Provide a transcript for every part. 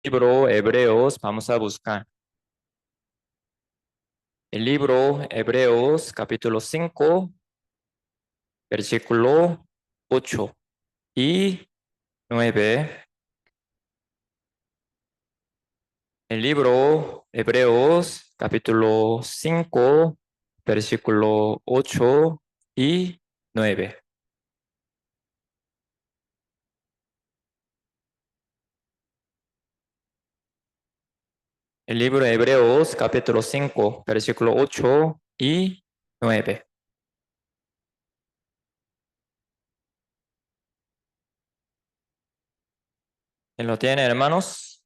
Libro Hebreos, vamos a buscar. El libro Hebreos, capítulo 5, versículo 8 y 9. El libro Hebreos, capítulo 5, versículo 8 y 9. El libro de Hebreos, capítulo 5, versículo 8 y 9. ¿Quién lo tiene, hermanos?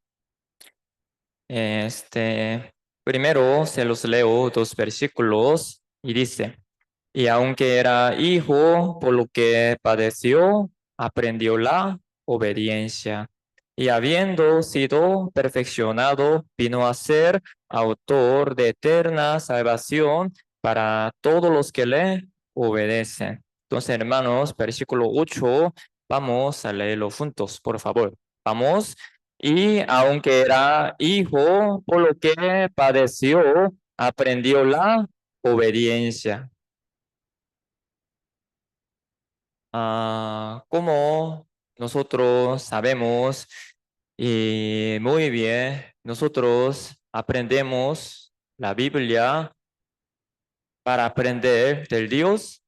Primero se los leo dos versículos y dice: Y aunque era hijo, por lo que padeció, aprendió la obediencia. Y habiendo sido perfeccionado, vino a ser autor de eterna salvación para todos los que le obedecen. Entonces, hermanos, versículo 8, vamos a leerlo juntos, por favor. Vamos. Y aunque era hijo, por lo que padeció, aprendió la obediencia. Como nosotros sabemos y muy bien, nosotros aprendemos la Biblia para aprender del Dios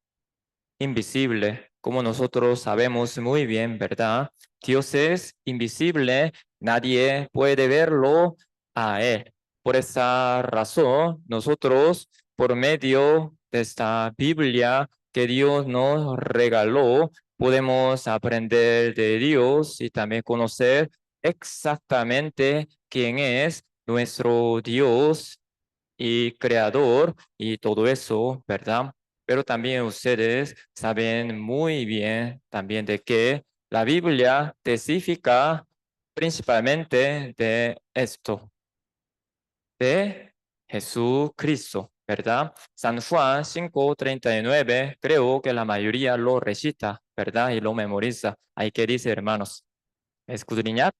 invisible. Como nosotros sabemos muy bien, ¿verdad? Dios es invisible, nadie puede verlo a Él. Por esa razón, nosotros, por medio de esta Biblia que Dios nos regaló, podemos aprender de Dios y también conocer exactamente quién es nuestro Dios y creador y todo eso, ¿verdad? Pero también ustedes saben muy bien también de que la Biblia testifica principalmente de esto, de Jesucristo, ¿verdad? San Juan 5:39, creo que la mayoría lo recita, ¿verdad? Y lo memoriza. Ahí que dice, hermanos, escudriñad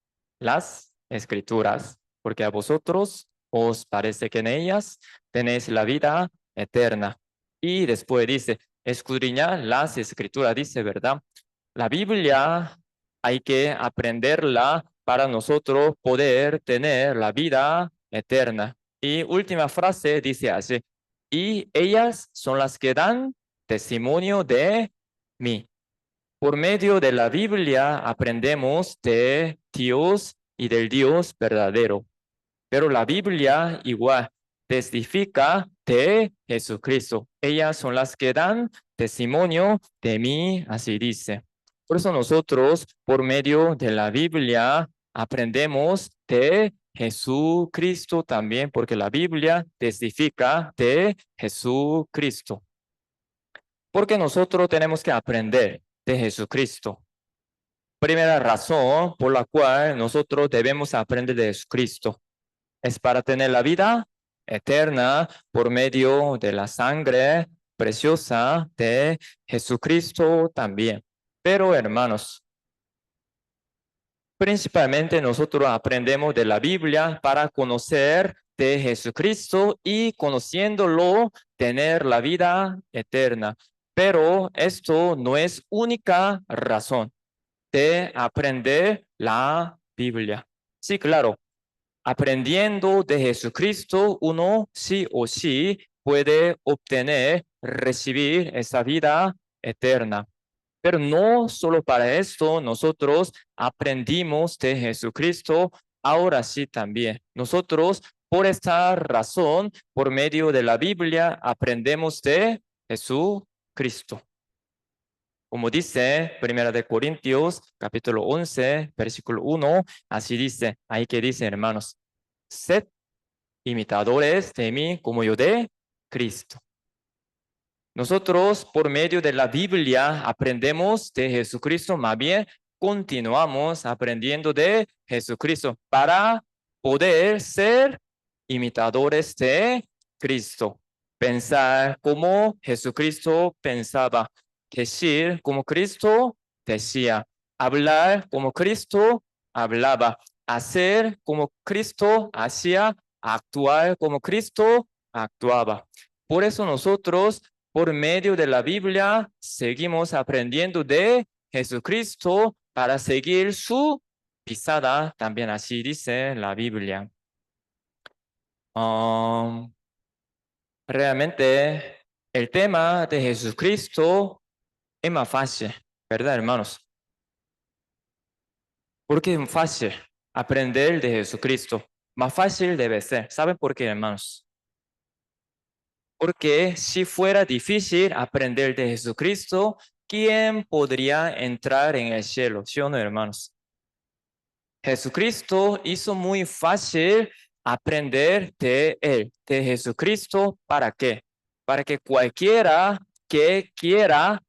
las escrituras, porque a vosotros os parece que en ellas tenéis la vida eterna. Y después dice, escudriñad las escrituras, dice, ¿verdad? La Biblia hay que aprenderla para nosotros poder tener la vida eterna. Y última frase dice así: y ellas son las que dan testimonio de mí. Por medio de la Biblia aprendemos de Dios y del Dios verdadero. Pero la Biblia igual testifica de Jesucristo. Ellas son las que dan testimonio de mí, así dice. Por eso nosotros, por medio de la Biblia, aprendemos de Jesucristo también, porque la Biblia testifica de Jesucristo. Porque nosotros tenemos que aprender de Jesucristo. Primera razón por la cual nosotros debemos aprender de Jesucristo es para tener la vida eterna por medio de la sangre preciosa de Jesucristo también. Pero hermanos, principalmente nosotros aprendemos de la Biblia para conocer de Jesucristo y conociéndolo tener la vida eterna. Pero esto no es única razón de aprender la Biblia. Sí, claro, aprendiendo de Jesucristo, uno sí o sí puede obtener, recibir esa vida eterna. Pero no solo para esto, nosotros aprendimos de Jesucristo, ahora sí también. Nosotros, por esta razón, por medio de la Biblia, aprendemos de Jesucristo. Como dice Primera de Corintios, capítulo 11, versículo 1, así dice, ahí que dice, hermanos, sed imitadores de mí como yo de Cristo. Nosotros, por medio de la Biblia, aprendemos de Jesucristo, más bien continuamos aprendiendo de Jesucristo para poder ser imitadores de Cristo. Pensar como Jesucristo pensaba, decir como Cristo decía, hablar como Cristo hablaba, hacer como Cristo hacía, actuar como Cristo actuaba. Por eso nosotros, por medio de la Biblia, seguimos aprendiendo de Jesucristo para seguir su pisada, también así dice la Biblia. Um, Realmente el tema de Jesucristo es más fácil, ¿verdad, hermanos? Porque es fácil aprender de Jesucristo. Más fácil debe ser. ¿Saben por qué, hermanos? Porque si fuera difícil aprender de Jesucristo, ¿quién podría entrar en el cielo? ¿Sí o no, hermanos? Jesucristo hizo muy fácil aprender de Él, de Jesucristo. ¿Para qué? Para que cualquiera que quiera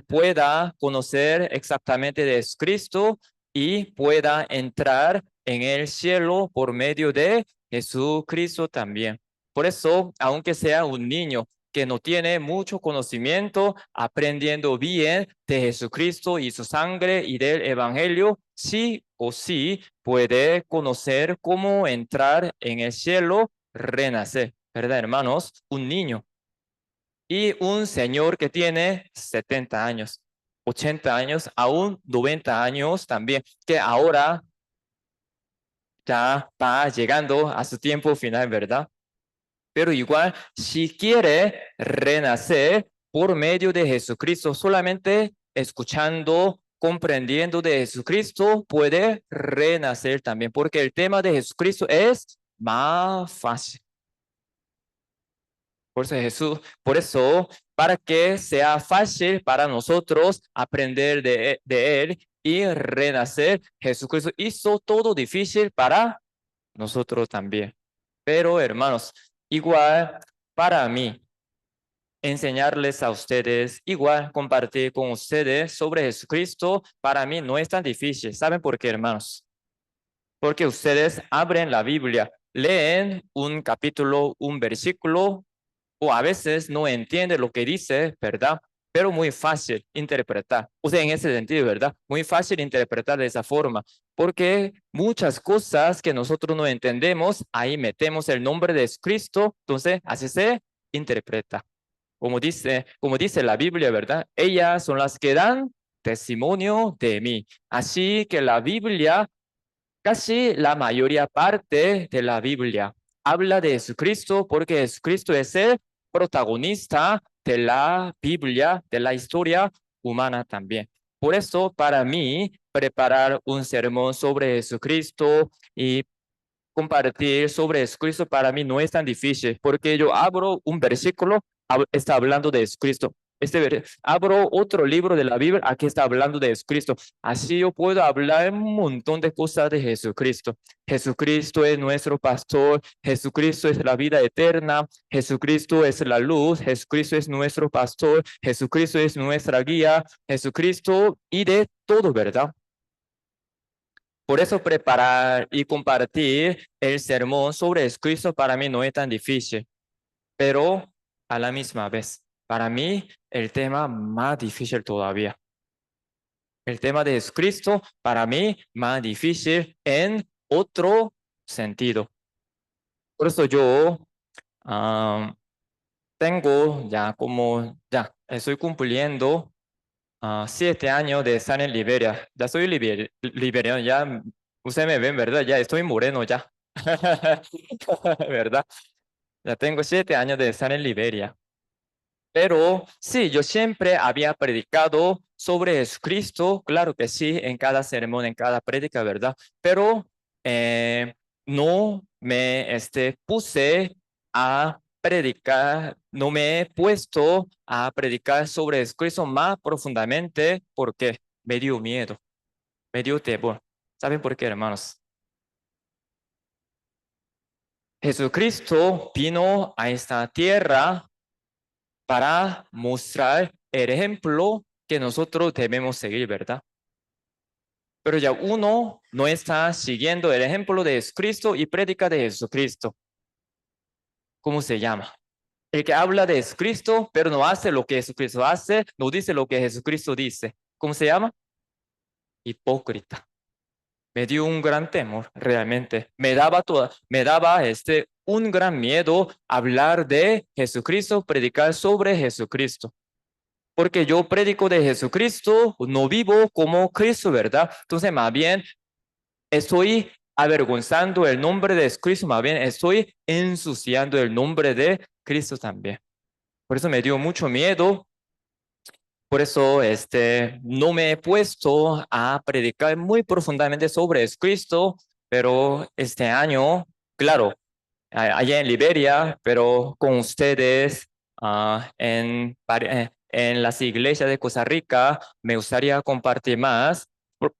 pueda conocer exactamente de Jesucristo y pueda entrar en el cielo por medio de Jesucristo también. Por eso, aunque sea un niño que no tiene mucho conocimiento, aprendiendo bien de Jesucristo y su sangre y del Evangelio, sí o sí puede conocer cómo entrar en el cielo, renacer, ¿verdad, hermanos? Un niño y un señor que tiene 70 años, 80 años, aún 90 años también, que ahora ya va llegando a su tiempo final, ¿verdad? Pero igual, si quiere renacer por medio de Jesucristo, solamente escuchando, comprendiendo de Jesucristo, puede renacer también, porque el tema de Jesucristo es más fácil. Por eso, para que sea fácil para nosotros aprender de Él y renacer, Jesucristo hizo todo difícil para nosotros también. Pero hermanos, igual para mí, enseñarles a ustedes, igual compartir con ustedes sobre Jesucristo, para mí no es tan difícil. ¿Saben por qué, hermanos? Porque ustedes abren la Biblia, leen un capítulo, un versículo, o a veces no entienden lo que dice, ¿verdad? Pero muy fácil interpretar. O sea, en ese sentido, ¿verdad? Muy fácil interpretar de esa forma, porque muchas cosas que nosotros no entendemos, ahí metemos el nombre de Cristo, entonces así se interpreta. Como dice la Biblia, ¿verdad? Ellas son las que dan testimonio de mí. Así que la Biblia, casi la mayoría parte de la Biblia, habla de Jesucristo porque Jesucristo es el protagonista de la Biblia, de la historia humana también. Por eso, para mí, preparar un sermón sobre Jesucristo y compartir sobre Jesucristo para mí no es tan difícil, porque yo abro un versículo, está hablando de Jesucristo. Abro otro libro de la Biblia, aquí está hablando de Jesucristo. Así yo puedo hablar un montón de cosas de Jesucristo. Jesucristo es nuestro pastor, Jesucristo es la vida eterna, Jesucristo es la luz, Jesucristo es nuestro pastor, Jesucristo es nuestra guía, Jesucristo y de todo, ¿verdad? Por eso preparar y compartir el sermón sobre Jesucristo para mí no es tan difícil, pero a la misma vez, para mí el tema más difícil todavía. El tema de Jesucristo para mí más difícil en otro sentido. Por eso yo ah, tengo ya ya estoy cumpliendo 7 años de estar en Liberia. Ya soy liberiano, ya ustedes me ven, ¿verdad? Ya estoy moreno ya. ¿Verdad? Ya tengo 7 años de estar en Liberia. Pero sí, yo siempre había predicado sobre Jesucristo, claro que sí, en cada sermón, en cada prédica, ¿verdad? Pero no me puse a predicar, no me he puesto a predicar sobre Jesucristo más profundamente porque me dio miedo, me dio temor. ¿Saben por qué, hermanos? Jesucristo vino a esta tierra para mostrar el ejemplo que nosotros debemos seguir, ¿verdad? Pero ya uno no está siguiendo el ejemplo de Jesucristo y predica de Jesucristo. ¿Cómo se llama? El que habla de Jesucristo, pero no hace lo que Jesucristo hace, no dice lo que Jesucristo dice. ¿Cómo se llama? Hipócrita. me dio un gran temor, realmente. Me daba un gran miedo hablar de Jesucristo, predicar sobre Jesucristo. Porque yo predico de Jesucristo, no vivo como Cristo, ¿verdad? Entonces, más bien, estoy avergonzando el nombre de Cristo, más bien estoy ensuciando el nombre de Cristo también. Por eso me dio mucho miedo. Por eso no me he puesto a predicar muy profundamente sobre Cristo, pero este año, claro, allá en Liberia, pero con ustedes en las iglesias de Costa Rica, me gustaría compartir más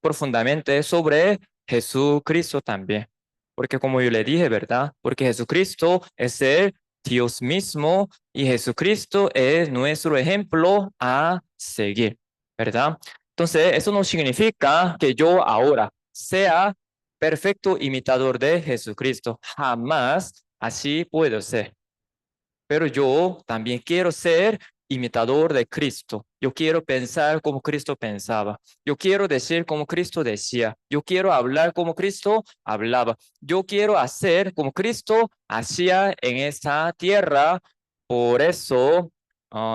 profundamente sobre Jesucristo también. Porque como yo le dije, ¿verdad? Porque Jesucristo es el Dios mismo y Jesucristo es nuestro ejemplo a seguir, ¿verdad? Entonces, eso no significa que yo ahora sea perfecto imitador de Jesucristo. Jamás así puedo ser. Pero yo también quiero ser imitador de Cristo. Yo quiero pensar como Cristo pensaba. Yo quiero decir como Cristo decía. Yo quiero hablar como Cristo hablaba. Yo quiero hacer como Cristo hacía en esta tierra. Por eso,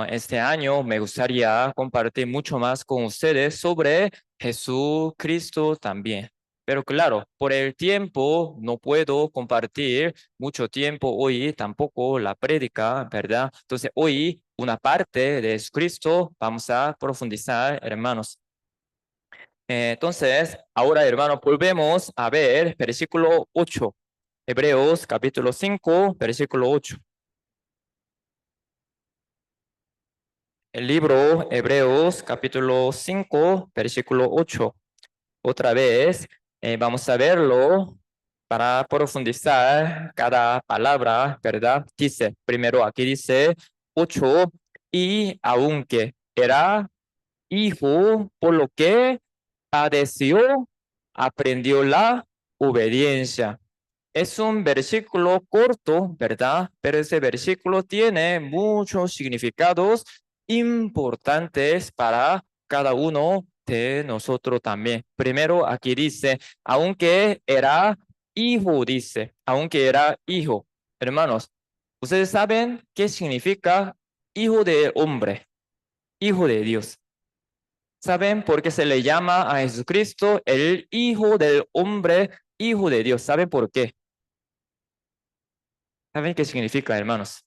este año me gustaría compartir mucho más con ustedes sobre Jesucristo también. Pero claro, por el tiempo no puedo compartir mucho tiempo hoy, tampoco la prédica, ¿verdad? Entonces hoy una parte de Cristo vamos a profundizar, hermanos. Entonces, ahora, hermanos, volvemos a ver versículo 8. Hebreos capítulo 5, versículo 8. El libro Hebreos capítulo 5, versículo 8. Otra vez, vamos a verlo para profundizar cada palabra, ¿verdad? Dice, primero aquí dice 8, y aunque era hijo, por lo que padeció, aprendió la obediencia. Es un versículo corto, ¿verdad? Pero ese versículo tiene muchos significados importantes para cada uno de nosotros también. Primero, aquí dice, aunque era hijo, dice, aunque era hijo. Hermanos, ¿ustedes saben qué significa hijo de hombre, hijo de Dios? ¿Saben por qué se le llama a Jesucristo el hijo del hombre, hijo de Dios? ¿Saben por qué? ¿Saben qué significa, hermanos?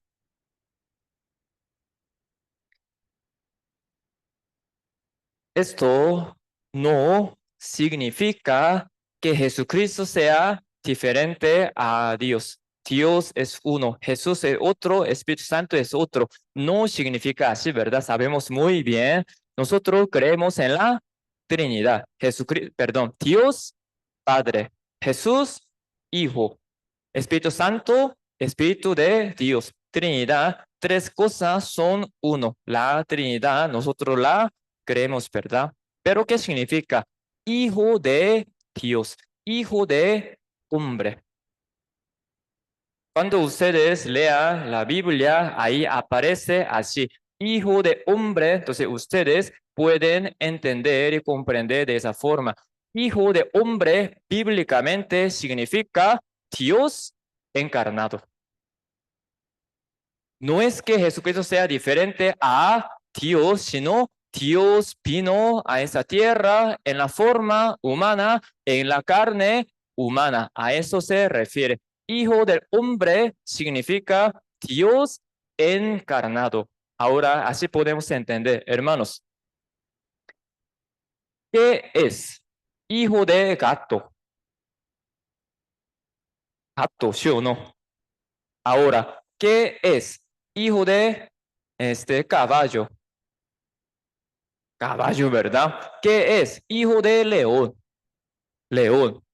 Esto no significa que Jesucristo sea diferente a Dios. Dios es uno, Jesús es otro, Espíritu Santo es otro. No significa así, ¿verdad? Sabemos muy bien. Nosotros creemos en la Trinidad. Jesucristo, perdón, Dios Padre, Jesús Hijo, Espíritu Santo, Espíritu de Dios. Trinidad, tres cosas son uno. La Trinidad, nosotros la creemos, ¿verdad? Pero ¿qué significa? Hijo de Dios, hijo de hombre. Cuando ustedes lean la Biblia, ahí aparece así, hijo de hombre, entonces ustedes pueden entender y comprender de esa forma. Hijo de hombre bíblicamente significa Dios encarnado. No es que Jesucristo sea diferente a Dios, sino Dios vino a esa tierra en la forma humana, en la carne humana. A eso se refiere. Hijo del hombre significa Dios encarnado. Ahora, así podemos entender, hermanos. ¿Qué es hijo de gato? Gato, ¿sí o no? Ahora, ¿qué es hijo de caballo? Caballo, ¿verdad? ¿Qué es? Hijo de león. León.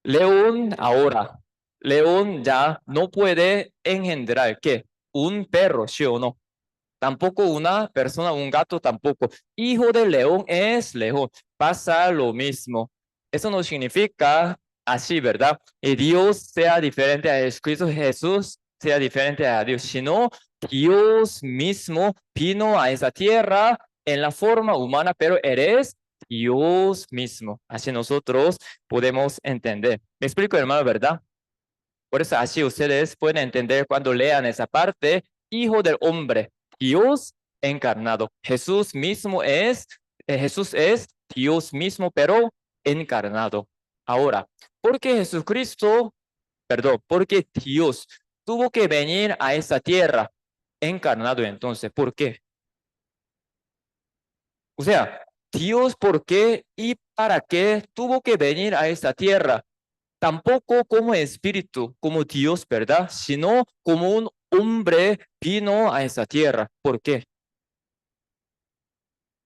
León ahora. León ya no puede engendrar, ¿qué? Un perro, ¿sí o no? Tampoco una persona, un gato tampoco. Hijo de león es león. Pasa lo mismo. Eso no significa así, ¿verdad? Y Dios sea diferente a Jesucristo, Jesús sea diferente a Dios, sino Dios mismo vino a esa tierra en la forma humana, pero eres Dios mismo. Así nosotros podemos entender. Me explico, hermano, ¿verdad? Por eso así ustedes pueden entender cuando lean esa parte, Hijo del Hombre, Dios encarnado. Jesús es Dios mismo, pero encarnado. Ahora, ¿por qué Jesucristo, perdón, porque Dios tuvo que venir a esta tierra encarnado entonces? ¿Por qué? O sea, Dios, ¿por qué y para qué tuvo que venir a esta tierra? Tampoco como espíritu, como Dios, ¿verdad? Sino como un hombre vino a esta tierra. ¿Por qué?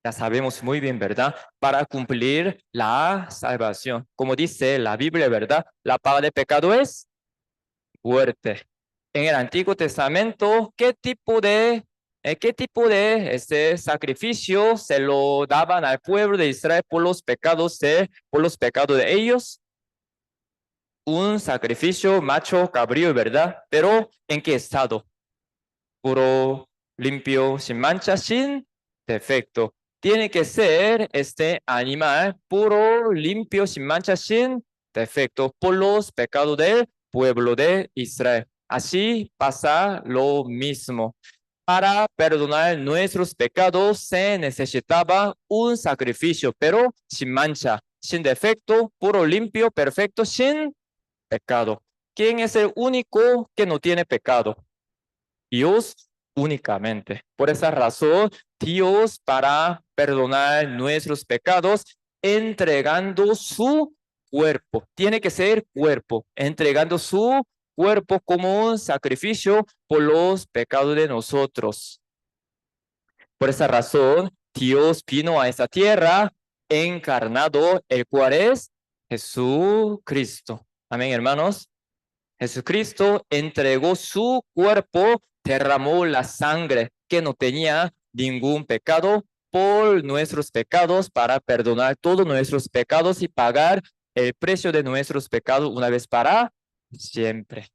Ya sabemos muy bien, ¿verdad? Para cumplir la salvación. Como dice la Biblia, ¿verdad? La paga de pecado es muerte. En el Antiguo Testamento, ¿qué tipo de sacrificio se lo daban al pueblo de Israel por los pecados de ellos? Un sacrificio macho cabrío, ¿verdad? Pero ¿en qué estado? Puro, limpio, sin mancha, sin defecto. Tiene que ser este animal puro, limpio, sin mancha, sin defecto, por los pecados del pueblo de Israel. Así pasa lo mismo. Para perdonar nuestros pecados se necesitaba un sacrificio, pero sin mancha, sin defecto, puro, limpio, perfecto, sin pecado. ¿Quién es el único que no tiene pecado? Dios únicamente. Por esa razón, Dios para perdonar nuestros pecados, entregando su cuerpo. Tiene que ser cuerpo, entregando su cuerpo como un sacrificio por los pecados de nosotros. Por esa razón, Dios vino a esta tierra encarnado, el cual es Jesucristo. Amén, hermanos. Jesucristo entregó su cuerpo, derramó la sangre que no tenía ningún pecado por nuestros pecados para perdonar todos nuestros pecados y pagar el precio de nuestros pecados una vez para siempre.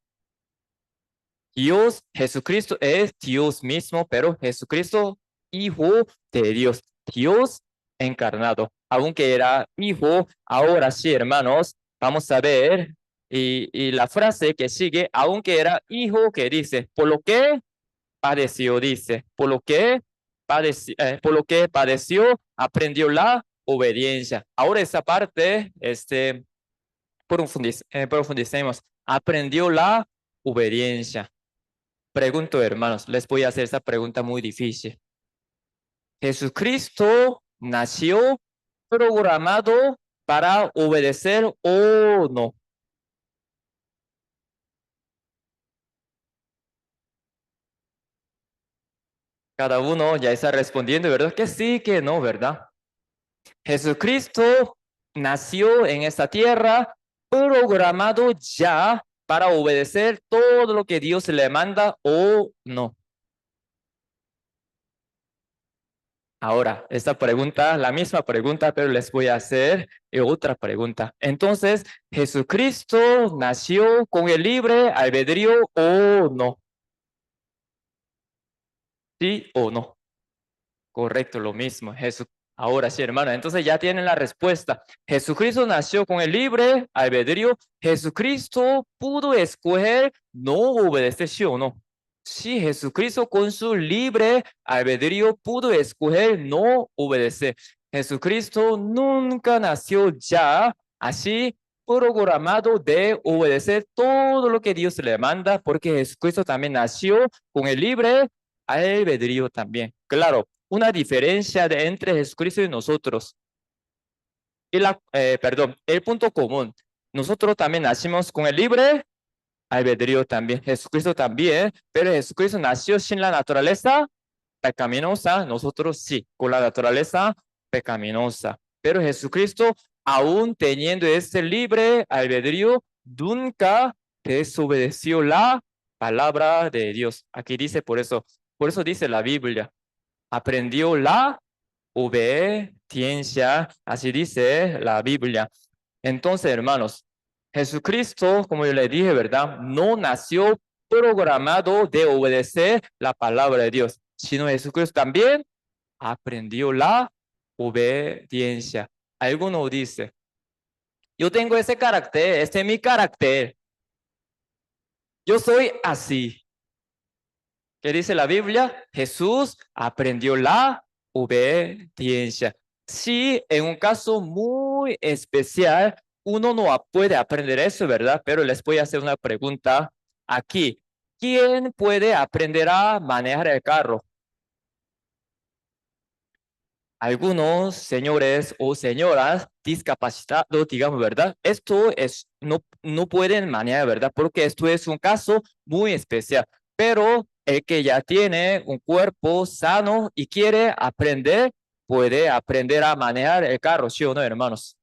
Dios, Jesucristo es Dios mismo, pero Jesucristo, Hijo de Dios, Dios encarnado. Aunque era hijo, ahora sí, hermanos, vamos a ver. Y la frase que sigue, aunque era hijo, que dice, por lo que padeció, dice, por lo que padeció, aprendió la obediencia. Ahora esa parte, profundicemos, aprendió la obediencia. Pregunto, hermanos, les voy a hacer esta pregunta muy difícil. ¿Jesucristo nació programado para obedecer o no? Cada uno ya está respondiendo, ¿verdad? Que sí, que no, ¿verdad? Jesucristo nació en esta tierra programado ya para obedecer todo lo que Dios le manda o no. Ahora, esta pregunta, la misma pregunta, pero les voy a hacer otra pregunta. Entonces, ¿Jesucristo nació con el libre albedrío o no? ¿Sí o no? Correcto, lo mismo. Ahora sí, hermano. Entonces ya tienen la respuesta. Jesucristo nació con el libre albedrío. Jesucristo pudo escoger no obedecer, ¿sí o no? Sí, Jesucristo con su libre albedrío pudo escoger no obedecer. Jesucristo nunca nació ya así programado de obedecer todo lo que Dios le manda, porque Jesucristo también nació con el libre albedrío también. Claro, una diferencia entre Jesucristo y nosotros. Perdón, el punto común. Nosotros también nacimos con el libre albedrío también. Jesucristo también, pero Jesucristo nació sin la naturaleza pecaminosa. Nosotros sí, con la naturaleza pecaminosa. Pero Jesucristo, aún teniendo este libre albedrío, nunca desobedeció la palabra de Dios. Aquí dice por eso dice la Biblia, aprendió la obediencia, así dice la Biblia. Entonces, hermanos, Jesucristo, como yo le dije, ¿verdad? No nació programado de obedecer la palabra de Dios, sino Jesucristo también aprendió la obediencia. Alguno dice, yo tengo ese carácter, este es mi carácter. Yo soy así. ¿Qué dice la Biblia? Jesús aprendió la obediencia. Sí, en un caso muy especial, uno no puede aprender eso, ¿verdad? Pero les voy a hacer una pregunta aquí. ¿Quién puede aprender a manejar el carro? Algunos señores o señoras discapacitados, digamos, ¿verdad? No pueden manejar, ¿verdad? Porque esto es un caso muy especial. Pero el que ya tiene un cuerpo sano y quiere aprender, puede aprender a manejar el carro, ¿sí o no, hermanos?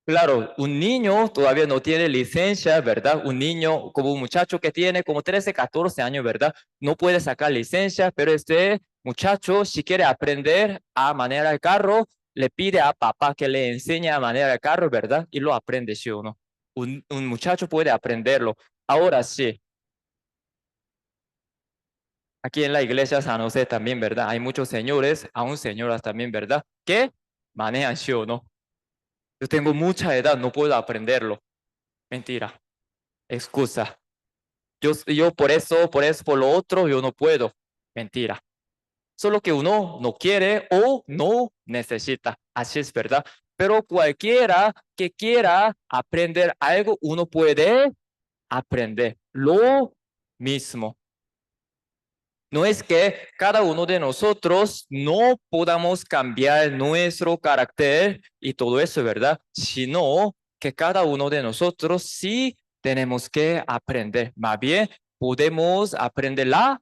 Claro, un niño todavía no tiene licencia, ¿verdad? Un niño como un muchacho que tiene como 13, 14 años, ¿verdad? No puede sacar licencia, pero este muchacho, si quiere aprender a manejar el carro, le pide a papá que le enseñe a manejar el carro, ¿verdad? Y lo aprende, ¿sí o no? Un muchacho puede aprenderlo. Ahora sí, aquí en la iglesia San José también, ¿verdad? Hay muchos señores, aún señoras también, ¿verdad? Que manejan, ¿sí o no? Yo tengo mucha edad, no puedo aprenderlo. Mentira, excusa. Yo por lo otro, yo no puedo. Mentira. Solo que uno no quiere o no necesita. Así es verdad. Pero cualquiera que quiera aprender algo, uno puede aprender lo mismo. No es que cada uno de nosotros no podamos cambiar nuestro carácter y todo eso, ¿verdad? Sino que cada uno de nosotros sí tenemos que aprender. Más bien, podemos aprender la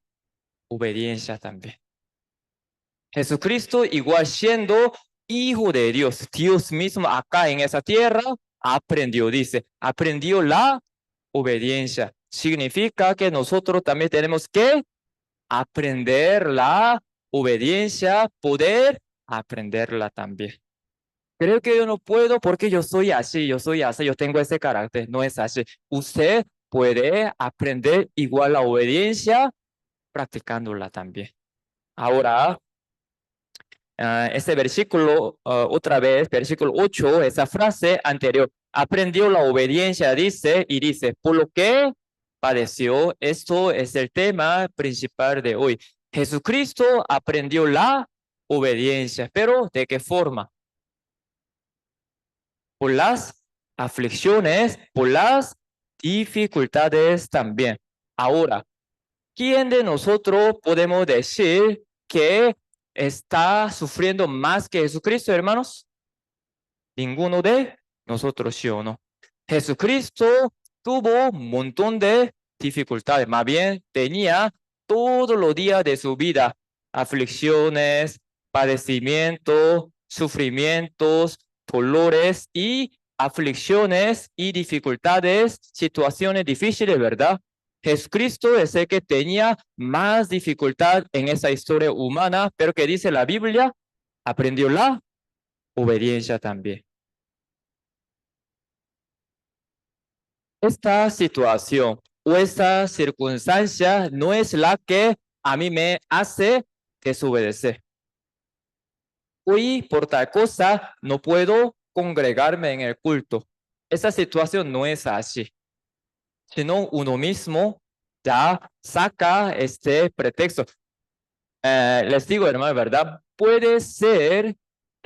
obediencia también. Jesucristo, igual siendo hijo de Dios, Dios mismo acá en esa tierra, aprendió, dice, aprendió la obediencia. Significa que nosotros también tenemos que aprender la obediencia, poder aprenderla también. Creo que yo no puedo porque yo soy así, yo tengo ese carácter, no es así. Usted puede aprender igual la obediencia practicándola también. Ahora, este versículo, otra vez, versículo 8, esa frase anterior, aprendió la obediencia, dice, y dice, por lo que padeció, esto es el tema principal de hoy. Jesucristo aprendió la obediencia, pero ¿de qué forma? Por las aflicciones, por las dificultades también. Ahora, ¿quién de nosotros podemos decir que está sufriendo más que Jesucristo, hermanos? Ninguno de nosotros, ¿sí o no? Jesucristo tuvo un montón de dificultades, más bien tenía todos los días de su vida aflicciones, padecimientos, sufrimientos, dolores y aflicciones y dificultades, situaciones difíciles, ¿verdad? Jesucristo es el que tenía más dificultad en esa historia humana, pero que dice la Biblia, aprendió la obediencia también. Esta situación o esta circunstancia no es la que a mí me hace desobedecer. Hoy por tal cosa no puedo congregarme en el culto. Esa situación no es así, sino uno mismo ya saca este pretexto. Les digo, hermano, ¿verdad? Puede ser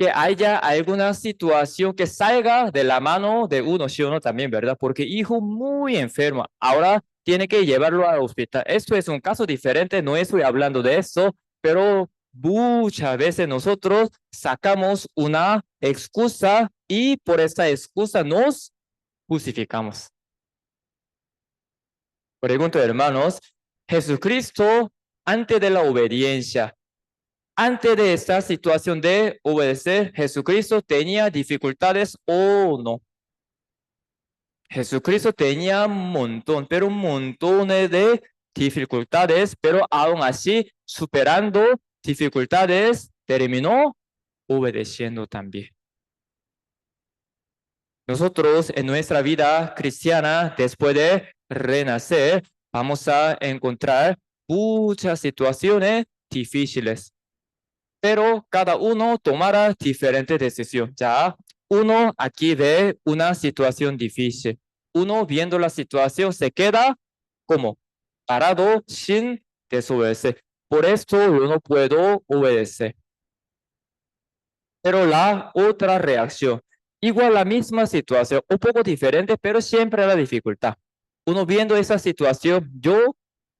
que haya alguna situación que salga de la mano de uno, sí o no también, ¿verdad? Porque hijo muy enfermo, ahora tiene que llevarlo al hospital. Esto es un caso diferente, no estoy hablando de eso, pero muchas veces nosotros sacamos una excusa y por esta excusa nos justificamos. Pregunto, hermanos, Jesucristo, antes de la obediencia, antes de esta situación de obedecer, Jesucristo tenía dificultades o no. Jesucristo tenía un montón, pero un montón de dificultades, pero aún así, superando dificultades, terminó obedeciendo también. Nosotros en nuestra vida cristiana, después de renacer, vamos a encontrar muchas situaciones difíciles. pero cada uno tomará diferente decisión. Ya, uno aquí ve una situación difícil. Uno viendo la situación se queda como parado sin desobedecer. Por esto yo no puedo obedecer. Pero la otra reacción, igual la misma situación, un poco diferente, pero siempre la dificultad. Uno viendo esa situación, yo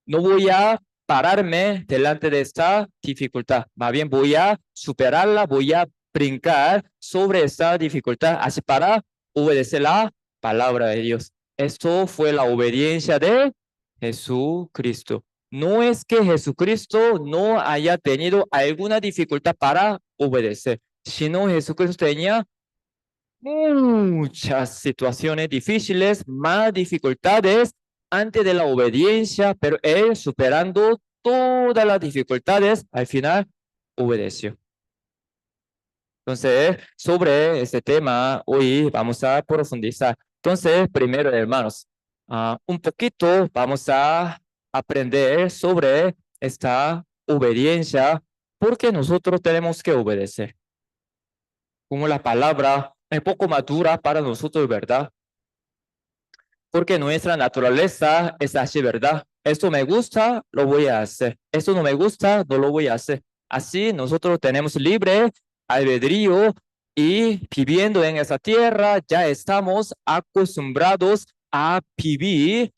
no voy a pararme delante de esta dificultad, más bien voy a superarla, voy a brincar sobre esta dificultad, así para obedecer la palabra de Dios. Esto fue la obediencia de Jesucristo. No es que Jesucristo no haya tenido alguna dificultad para obedecer, sino Jesucristo tenía muchas situaciones difíciles, más dificultades antes de la obediencia, pero él superando todas las dificultades, al final obedeció. Entonces, sobre este tema, hoy vamos a profundizar. Entonces, primero, hermanos, un poquito vamos a aprender sobre esta obediencia, porque nosotros tenemos que obedecer. Como la palabra es poco madura para nosotros, ¿verdad? Porque nuestra naturaleza es así, ¿verdad? Esto me gusta, lo voy a hacer. Esto no me gusta, no lo voy a hacer. Así nosotros tenemos libre albedrío y viviendo en esa tierra ya estamos acostumbrados a vivir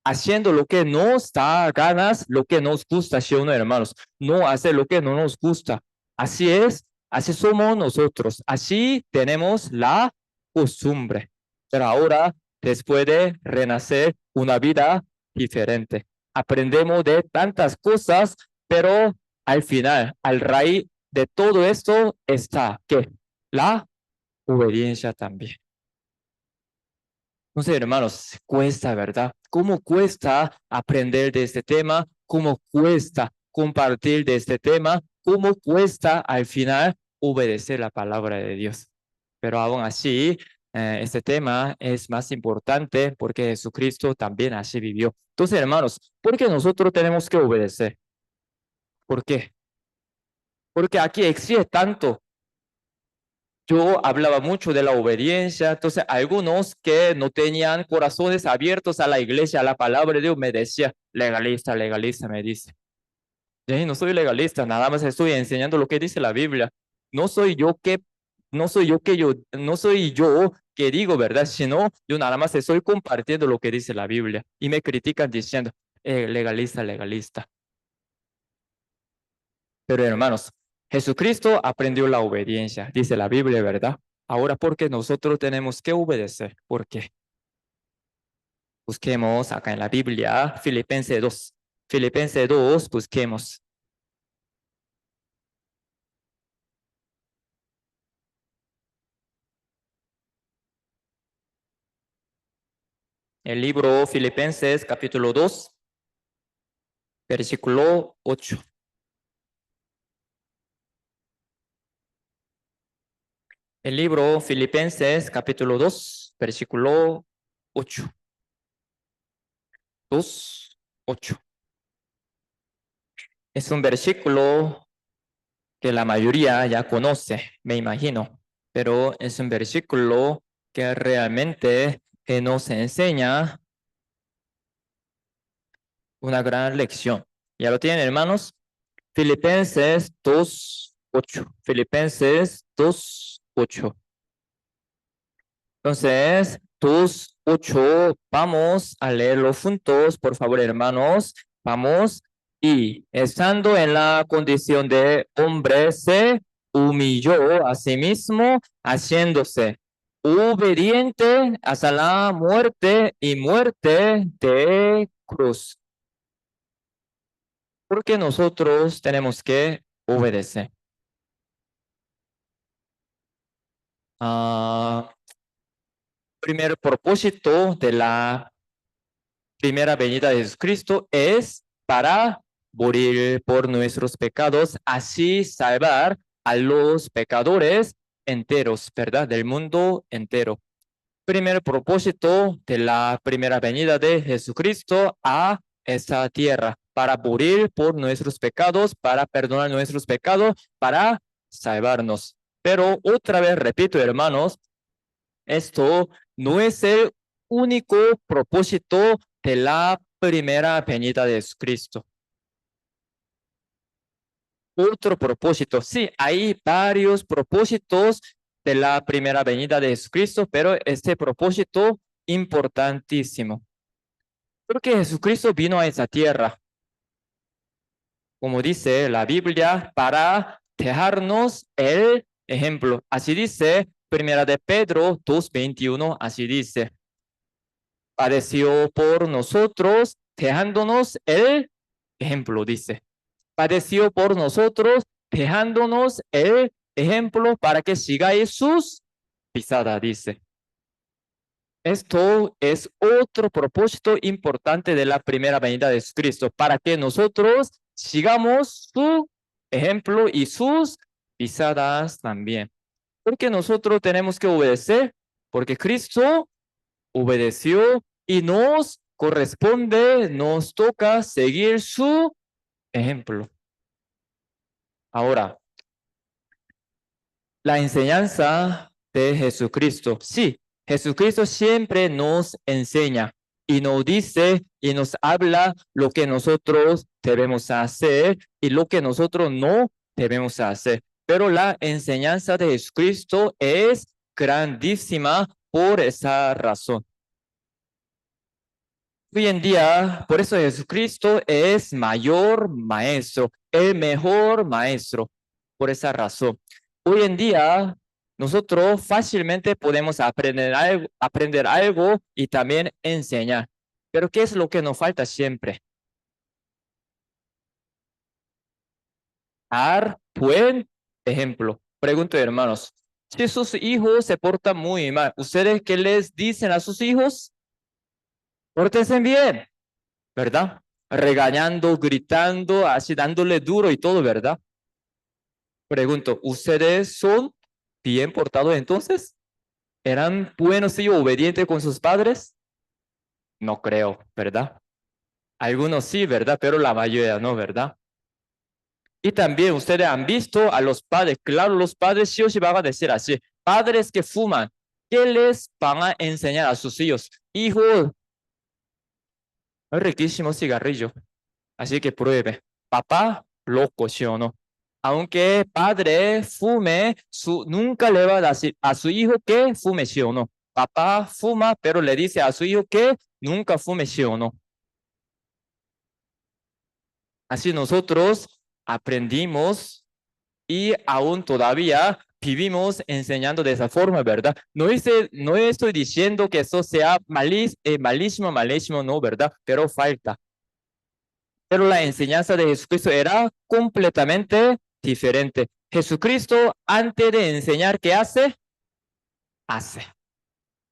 haciendo lo que nos da ganas, lo que nos gusta, ¿sí o no, hermanos? No hacer lo que no nos gusta. Así es, así somos nosotros. Así tenemos la costumbre. Pero ahora después de renacer una vida diferente. Aprendemos de tantas cosas, pero al final, al raíz de todo esto está que la obediencia también. Entonces, hermanos, cuesta, ¿verdad? ¿Cómo cuesta aprender de este tema? ¿Cómo cuesta compartir de este tema? ¿Cómo cuesta al final obedecer la palabra de Dios? Pero aún así, este tema es más importante porque Jesucristo también así vivió. Entonces, hermanos, ¿por qué nosotros tenemos que obedecer? ¿Por qué? Porque aquí exige tanto. Yo hablaba mucho de la obediencia, entonces algunos que no tenían corazones abiertos a la iglesia, a la palabra de Dios, me decía, legalista, legalista, me dice. Y no soy legalista, nada más estoy enseñando lo que dice la Biblia. No soy yo que, no soy yo que digo, ¿verdad? Sino yo nada más estoy compartiendo lo que dice la Biblia. Y me critican diciendo, legalista, legalista. Pero hermanos, Jesucristo aprendió la obediencia, dice la Biblia, ¿verdad? Ahora, ¿por qué nosotros tenemos que obedecer? ¿Por qué? Busquemos acá en la Biblia, Filipenses 2. Filipenses 2, busquemos. El libro Filipenses, capítulo 2, versículo 8. El libro Filipenses, capítulo 2, versículo 8. 2, 8. Es un versículo que la mayoría ya conoce, me imagino, pero es un versículo que realmente nos enseña una gran lección. ¿Ya lo tienen, hermanos? Filipenses 2:8. Filipenses 2:8. Entonces, 2:8, vamos a leerlo juntos, por favor, hermanos. Vamos. Y estando en la condición de hombre, se humilló a sí mismo, haciéndose obediente hasta la muerte y muerte de cruz. Porque nosotros tenemos que obedecer. Primer propósito de la primera venida de Jesucristo es para morir por nuestros pecados, así salvar a los pecadores enteros, ¿verdad? Del mundo entero. Primer propósito de la primera venida de Jesucristo a esta tierra, para morir por nuestros pecados, para perdonar nuestros pecados, para salvarnos. Pero otra vez repito, hermanos, esto no es el único propósito de la primera venida de Jesucristo. Otro propósito, sí, hay varios propósitos de la primera venida de Jesucristo, pero este propósito importantísimo. Porque Jesucristo vino a esa tierra, como dice la Biblia, para dejarnos el ejemplo. Así dice Primera de Pedro 2:21, así dice. Padeció por nosotros, dejándonos el ejemplo, dice. Padeció por nosotros, dejándonos el ejemplo para que sigáis sus pisadas, dice. Esto es otro propósito importante de la primera venida de Jesucristo, para que nosotros sigamos su ejemplo y sus pisadas también. Porque nosotros tenemos que obedecer, porque Cristo obedeció y nos corresponde, nos toca seguir su ejemplo. Ahora, la enseñanza de Jesucristo. Sí, Jesucristo siempre nos enseña y nos dice y nos habla lo que nosotros debemos hacer y lo que nosotros no debemos hacer. Pero la enseñanza de Jesucristo es grandísima por esa razón. Hoy en día, por eso Jesucristo es mayor maestro, el mejor maestro, por esa razón. Hoy en día, nosotros fácilmente podemos aprender algo y también enseñar. Pero ¿qué es lo que nos falta siempre? Dar buen ejemplo. Pregunto, hermanos, si sus hijos se portan muy mal, ¿ustedes qué les dicen a sus hijos? Pórtense bien, ¿verdad? Regañando, gritando, así dándole duro y todo, ¿verdad? Pregunto, ¿ustedes son bien portados entonces? ¿Eran buenos y obedientes con sus padres? No creo, ¿verdad? Algunos sí, ¿verdad? Pero la mayoría no, ¿verdad? Y también ustedes han visto a los padres, claro, los padres sí o sí van a decir así, padres que fuman, ¿qué les van a enseñar a sus hijos? Hijo, es riquísimo cigarrillo, así que pruebe. Papá, loco, ¿sí o no? Aunque padre fume, nunca le va a decir a su hijo que fume, ¿sí o no? Papá fuma, pero le dice a su hijo que nunca fume, ¿sí o no? Así nosotros aprendimos y aún todavía vivimos enseñando de esa forma, ¿verdad? No estoy diciendo que eso sea malísimo, malísimo, no, ¿verdad? Pero falta. Pero la enseñanza de Jesucristo era completamente diferente. Jesucristo, antes de enseñar, ¿qué hace? Hace.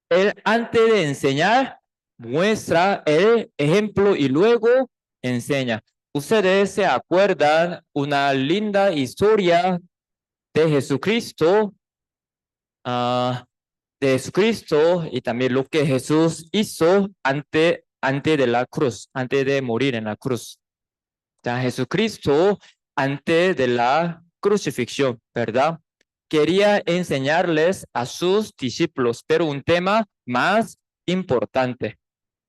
Él, antes de enseñar, muestra el ejemplo y luego enseña. Ustedes se acuerdan una linda historia de Jesucristo, ah, de Jesucristo y también lo que Jesús hizo antes de la cruz, antes de morir en la cruz. Ya Jesucristo, antes de la crucifixión, ¿verdad? Quería enseñarles a sus discípulos, pero un tema más importante,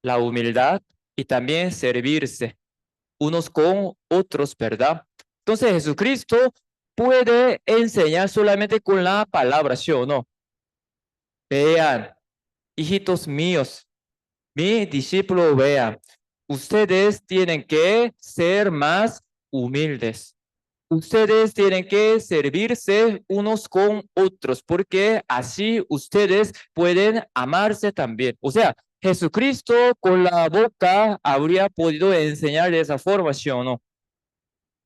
la humildad y también servirse unos con otros, ¿verdad? Entonces Jesucristo puede enseñar solamente con la palabra, ¿sí o no? Vean, hijitos míos, mi discípulo, vean, ustedes tienen que ser más humildes. Ustedes tienen que servirse unos con otros, porque así ustedes pueden amarse también. O sea, Jesucristo con la boca habría podido enseñar de esa forma, ¿sí o no?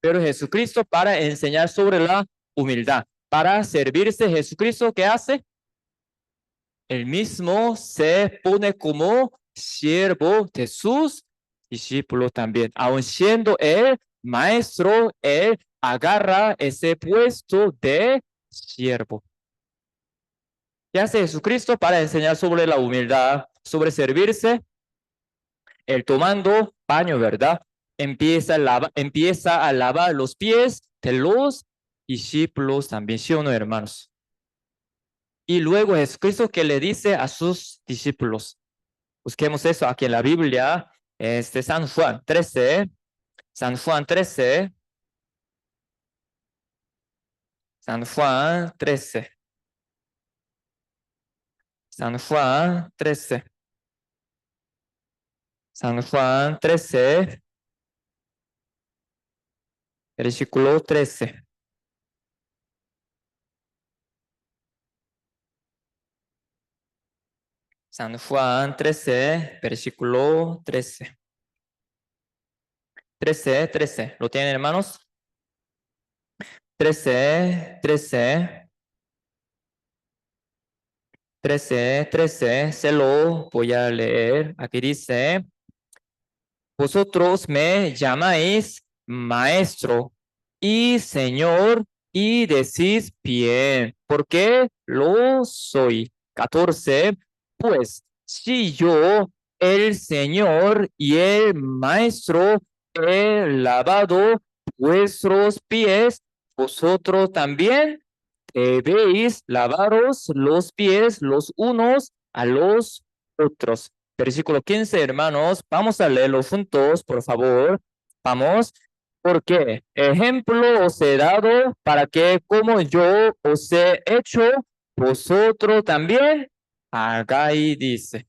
Pero Jesucristo para enseñar sobre la humildad, para servirse, Jesucristo, ¿qué hace? Él mismo se pone como siervo de sus discípulos también. Aun siendo el maestro, él agarra ese puesto de siervo. ¿Qué hace Jesucristo para enseñar sobre la humildad, sobre servirse? El tomando paño, ¿verdad? empieza a lavar los pies de los discípulos también, ¿sí o no, hermanos? Y luego Jesucristo que le dice a sus discípulos, busquemos eso aquí en la Biblia, San Juan 13, San Juan 13, San Juan 13, San Juan 13, San Juan 13, versículo 13. San Juan 13, versículo 13. 13, 13. ¿Lo tienen, hermanos? 13, 13, 13, 13. Se lo voy a leer. Aquí dice, vosotros me llamáis maestro y señor y decís bien, porque lo soy. 14. Pues si yo, el señor y el maestro, he lavado vuestros pies, vosotros también debéis lavaros los pies los unos a los otros. Versículo 15, hermanos, vamos a leerlo juntos, por favor. Vamos. Porque ejemplo os he dado para que como yo os he hecho, vosotros también hagáis, dice.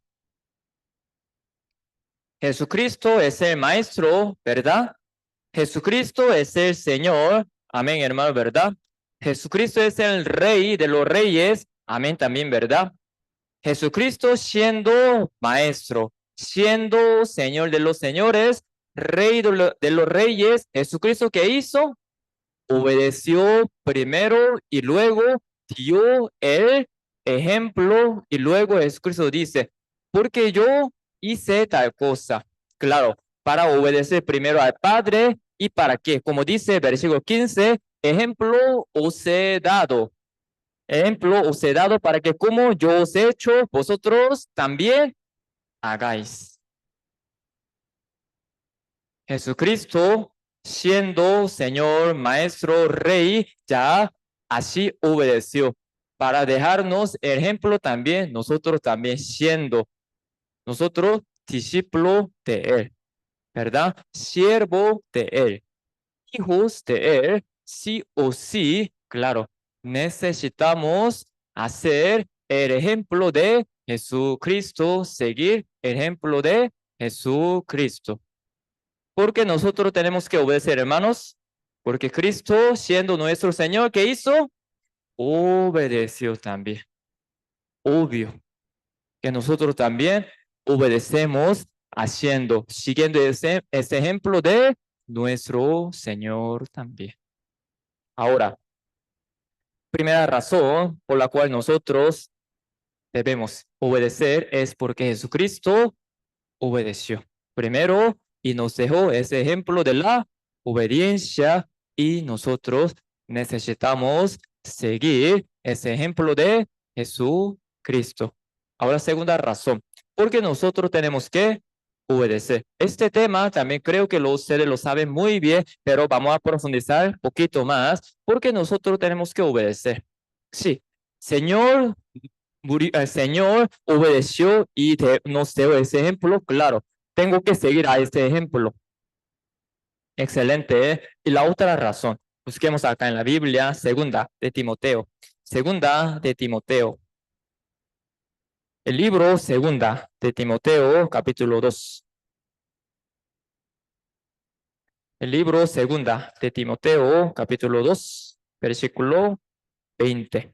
Jesucristo es el Maestro, ¿verdad? Jesucristo es el Señor. Amén, hermano, ¿verdad? Jesucristo es el Rey de los Reyes. Amén, también, ¿verdad? Jesucristo siendo Maestro, siendo Señor de los Señores, Rey de los Reyes. Jesucristo, ¿qué hizo? Obedeció primero y luego dio el ejemplo y luego Jesucristo dice, porque yo hice tal cosa. Claro, para obedecer primero al Padre y para qué, como dice el versículo 15, ejemplo os he dado. Ejemplo os he dado para que como yo os he hecho, vosotros también hagáis. Jesucristo, siendo Señor, Maestro, Rey, ya así obedeció para dejarnos ejemplo también, nosotros también siendo nosotros discípulos de Él, ¿verdad? Siervo de Él, hijos de Él, sí o sí, claro, necesitamos hacer el ejemplo de Jesucristo, seguir el ejemplo de Jesucristo. Porque nosotros tenemos que obedecer, hermanos, porque Cristo, siendo nuestro Señor, ¿qué hizo? Obedeció también. Obvio que nosotros también obedecemos haciendo, siguiendo ese ejemplo de nuestro Señor también. Ahora, primera razón por la cual nosotros debemos obedecer es porque Jesucristo obedeció primero y nos dejó ese ejemplo de la obediencia y nosotros necesitamos seguir ese ejemplo de Jesucristo. Ahora, segunda razón, porque nosotros tenemos que obedecer. Este tema también creo que ustedes lo saben muy bien, pero vamos a profundizar un poquito más, porque nosotros tenemos que obedecer. Sí, Señor el Señor obedeció y nos dio ese ejemplo, claro, tengo que seguir a ese ejemplo. Excelente, ¿eh? Y la otra razón, busquemos acá en la Biblia, segunda de Timoteo, el libro segunda de Timoteo, capítulo 2. El libro segunda de Timoteo, capítulo 2, versículo 20.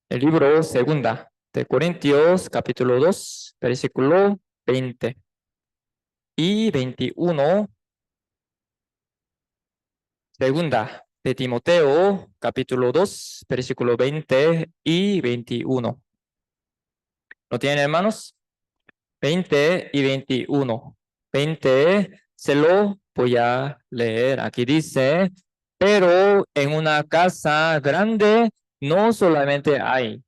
El libro segunda de Corintios, capítulo 2, versículo 20 y 21. Segunda de Timoteo, capítulo 2, versículo 20 y 21. ¿Lo tienen, hermanos? 20 y 21. 20 se lo voy a leer. Aquí dice, Pero en una casa grande no solamente hay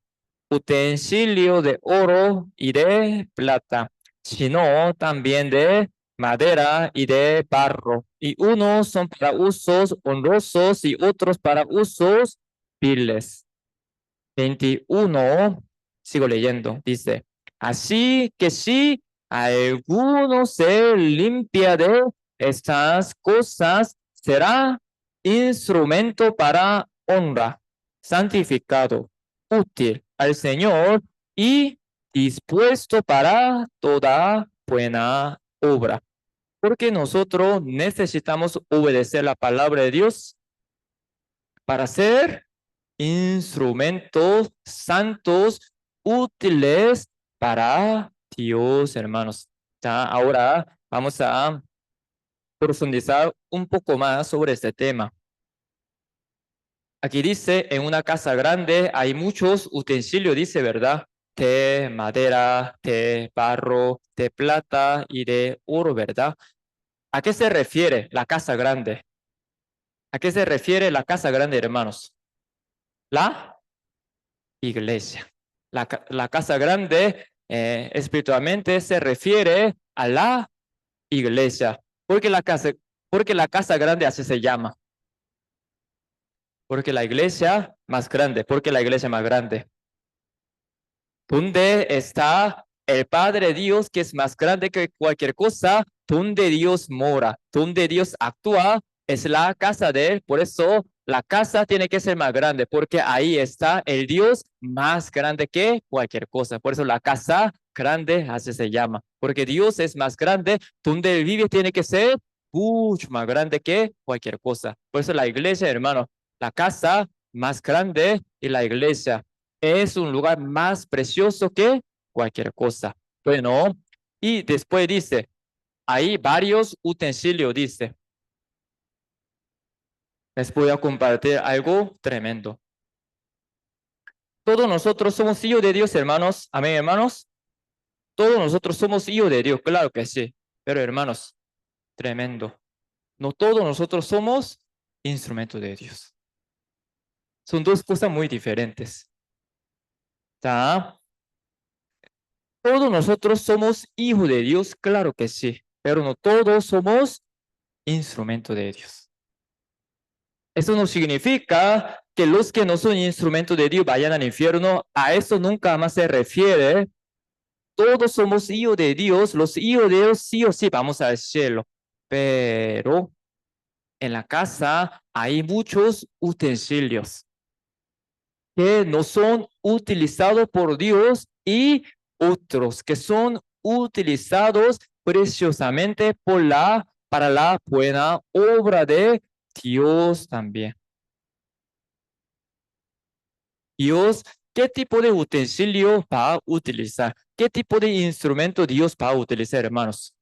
utensilio de oro y de plata, sino también de madera y de barro. Y unos son para usos honrosos y otros para usos viles. 21, sigo leyendo, dice, así que si alguno se limpia de estas cosas, será instrumento para honra, santificado, útil al Señor y dispuesto para toda buena obra. Porque nosotros necesitamos obedecer la palabra de Dios para ser instrumentos santos útiles para Dios, hermanos. Ya, ahora vamos a profundizar un poco más sobre este tema. Aquí dice, en una casa grande hay muchos utensilios, dice, ¿verdad? De madera, de barro, de plata y de oro, ¿verdad? ¿A qué se refiere la casa grande? ¿A qué se refiere la casa grande, hermanos? La iglesia. La casa grande espiritualmente se refiere a la iglesia. Porque la casa grande así se llama. Porque la iglesia más grande. Porque la iglesia más grande. ¿Dónde está el Padre Dios que es más grande que cualquier cosa? Donde Dios mora, donde Dios actúa, es la casa de Él. Por eso la casa tiene que ser más grande, porque ahí está el Dios más grande que cualquier cosa. Por eso la casa grande así se llama, porque Dios es más grande, donde Él vive tiene que ser mucho más grande que cualquier cosa. Por eso la iglesia, hermano, la casa más grande y la iglesia es un lugar más precioso que cualquier cosa. Bueno, y después dice, hay varios utensilios, dice. Les voy a compartir algo tremendo. Todos nosotros somos hijos de Dios, hermanos. Amén, hermanos. Todos nosotros somos hijos de Dios, claro que sí. Pero, hermanos, tremendo. No todos nosotros somos instrumentos de Dios. Son dos cosas muy diferentes. ¿Está? Todos nosotros somos hijos de Dios, claro que sí. Pero no todos somos instrumentos de Dios. Eso no significa que los que no son instrumentos de Dios vayan al infierno. A eso nunca más se refiere. Todos somos hijos de Dios. Los hijos de Dios sí o sí vamos al cielo. Pero en la casa hay muchos utensilios que no son utilizados por Dios y otros que son utilizados preciosamente para la buena obra de Dios también. Dios, ¿qué tipo de utensilio va a utilizar? ¿Qué tipo de instrumento Dios va a utilizar, hermanos?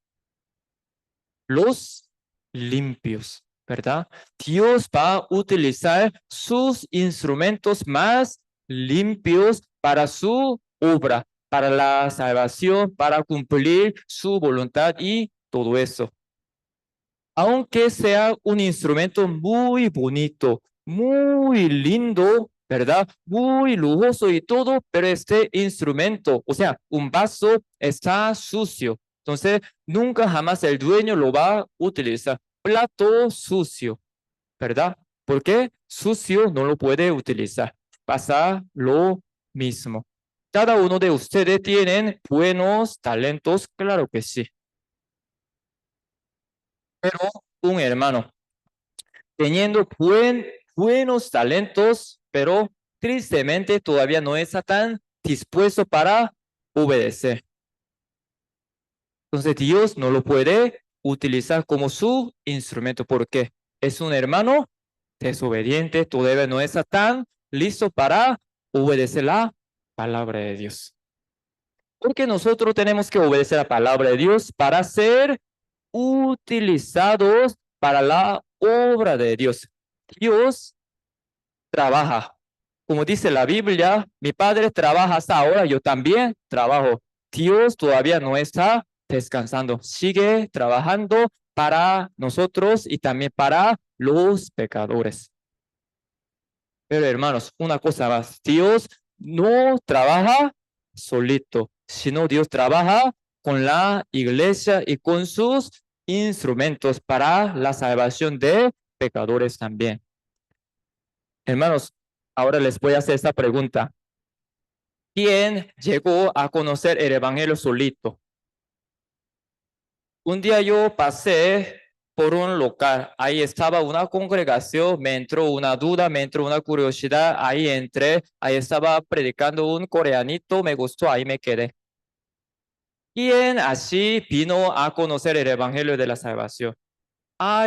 Los limpios, ¿verdad? Dios va a utilizar sus instrumentos más limpios para su obra, para la salvación, para cumplir su voluntad y todo eso. Aunque sea un instrumento muy bonito, muy lindo, ¿verdad? Muy lujoso y todo, pero este instrumento, o sea, un vaso está sucio. Entonces, nunca jamás el dueño lo va a utilizar. Plato sucio, ¿verdad? Porque sucio no lo puede utilizar. Pasa lo mismo. Cada uno de ustedes tienen buenos talentos, claro que sí. Pero un hermano teniendo buenos talentos, pero tristemente todavía no está tan dispuesto para obedecer. Entonces Dios no lo puede utilizar como su instrumento porque es un hermano desobediente, todavía no está tan listo para obedecer la palabra de Dios. Porque nosotros tenemos que obedecer la palabra de Dios para ser utilizados para la obra de Dios. Dios trabaja. Como dice la Biblia, mi padre trabaja hasta ahora, yo también trabajo. Dios todavía no está descansando, sigue trabajando para nosotros y también para los pecadores. Pero hermanos, una cosa más, Dios no trabaja solito, sino Dios trabaja con la iglesia y con sus instrumentos para la salvación de pecadores también. Hermanos, ahora les voy a hacer esta pregunta. ¿Quién llegó a conocer el Evangelio solito? Un día yo pasé por un local, ahí estaba una congregación, me entró una duda, me entró una curiosidad, ahí entré, ahí estaba predicando un coreanito, me gustó, ahí me quedé. ¿Quién así vino a conocer el Evangelio de la Salvación?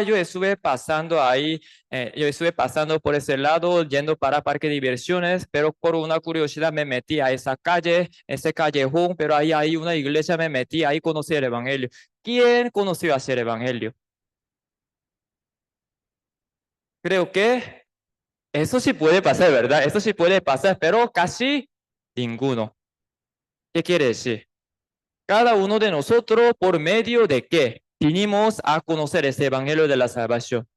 Yo estuve pasando ahí, yo estuve pasando por ese lado, yendo para parque de diversiones, pero por una curiosidad me metí a esa calle, ese callejón, pero ahí hay una iglesia, me metí, ahí conocí el Evangelio. ¿Quién conoció a el Evangelio? Creo que eso sí puede pasar, ¿verdad? Eso sí puede pasar, pero casi ninguno. ¿Qué quiere decir? Cada uno de nosotros, ¿por medio de qué? Vinimos a conocer este Evangelio de la salvación.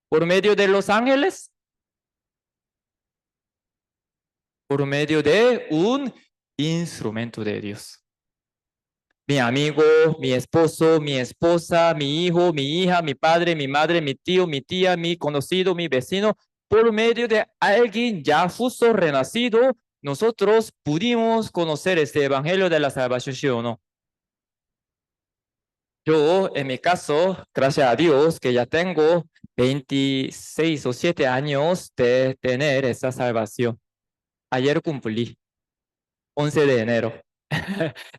¿Por medio de los ángeles? Por medio de un instrumento de Dios. Mi amigo, mi esposo, mi esposa, mi hijo, mi hija, mi padre, mi madre, mi tío, mi tía, mi conocido, mi vecino, por medio de alguien ya justo renacido, nosotros pudimos conocer este evangelio de la salvación, ¿sí o no? Yo, en mi caso, gracias a Dios, que ya tengo 26 o 7 años de tener esa salvación. Ayer cumplí. 11 de enero.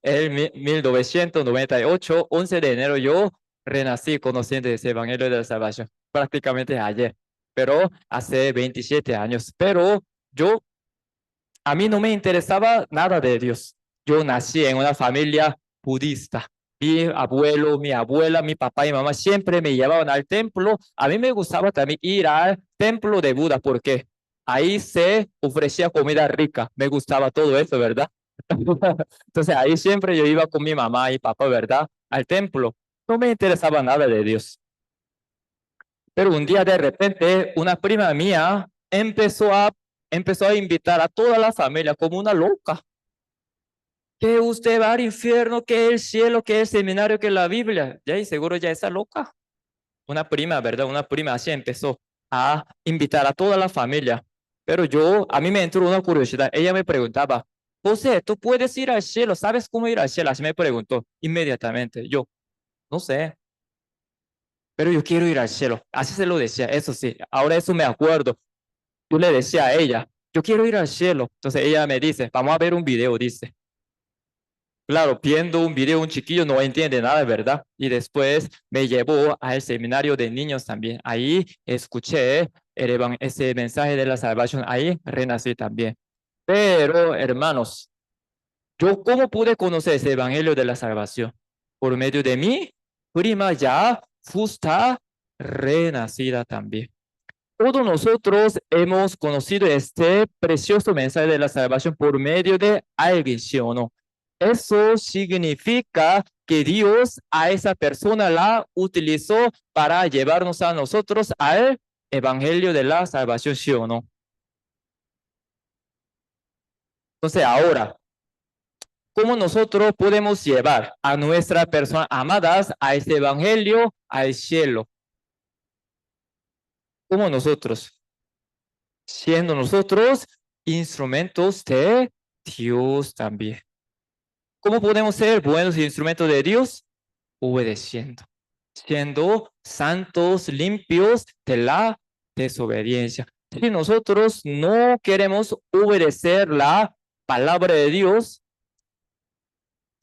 En 1998, 11 de enero, yo renací conociendo ese Evangelio de la Salvación, prácticamente ayer, pero hace 27 años. Pero yo, a mí no me interesaba nada de Dios. Yo nací en una familia budista. Mi abuelo, mi abuela, mi papá y mamá siempre me llevaban al templo. A mí me gustaba también ir al templo de Buda porque ahí se ofrecía comida rica. Me gustaba todo eso, ¿verdad? Entonces ahí siempre yo iba con mi mamá y papá, ¿verdad? Al templo. No me interesaba nada de Dios. Pero un día de repente una prima mía empezó a invitar a toda la familia como una loca. Que usted va al infierno, que el cielo, que el seminario, que la Biblia. Ya, y seguro ya está loca. Una prima, ¿verdad? Una prima así empezó a invitar a toda la familia. Pero a mí me entró una curiosidad. Ella me preguntaba, José, ¿tú puedes ir al cielo? ¿Sabes cómo ir al cielo? Así me preguntó inmediatamente. Yo, no sé, pero yo quiero ir al cielo. Así se lo decía, eso sí. Ahora eso me acuerdo. Yo le decía a ella, yo quiero ir al cielo. Entonces ella me dice, vamos a ver un video, dice. Claro, viendo un video, un chiquillo no entiende nada, ¿verdad? Y después me llevó al seminario de niños también. Ahí escuché ese mensaje de la salvación. Ahí renací también. Pero, hermanos, ¿yo cómo pude conocer ese evangelio de la salvación? Por medio de mi prima ya justa renacida también. Todos nosotros hemos conocido este precioso mensaje de la salvación por medio de alguien, ¿sí o no? Eso significa que Dios a esa persona la utilizó para llevarnos a nosotros al evangelio de la salvación, ¿sí o no? Entonces, ahora, ¿cómo nosotros podemos llevar a nuestras personas amadas a este evangelio, al cielo? ¿Cómo nosotros? Siendo nosotros instrumentos de Dios también. ¿Cómo podemos ser buenos instrumentos de Dios? Obedeciendo, siendo santos, limpios de la desobediencia. Si nosotros no queremos obedecer la palabra de Dios,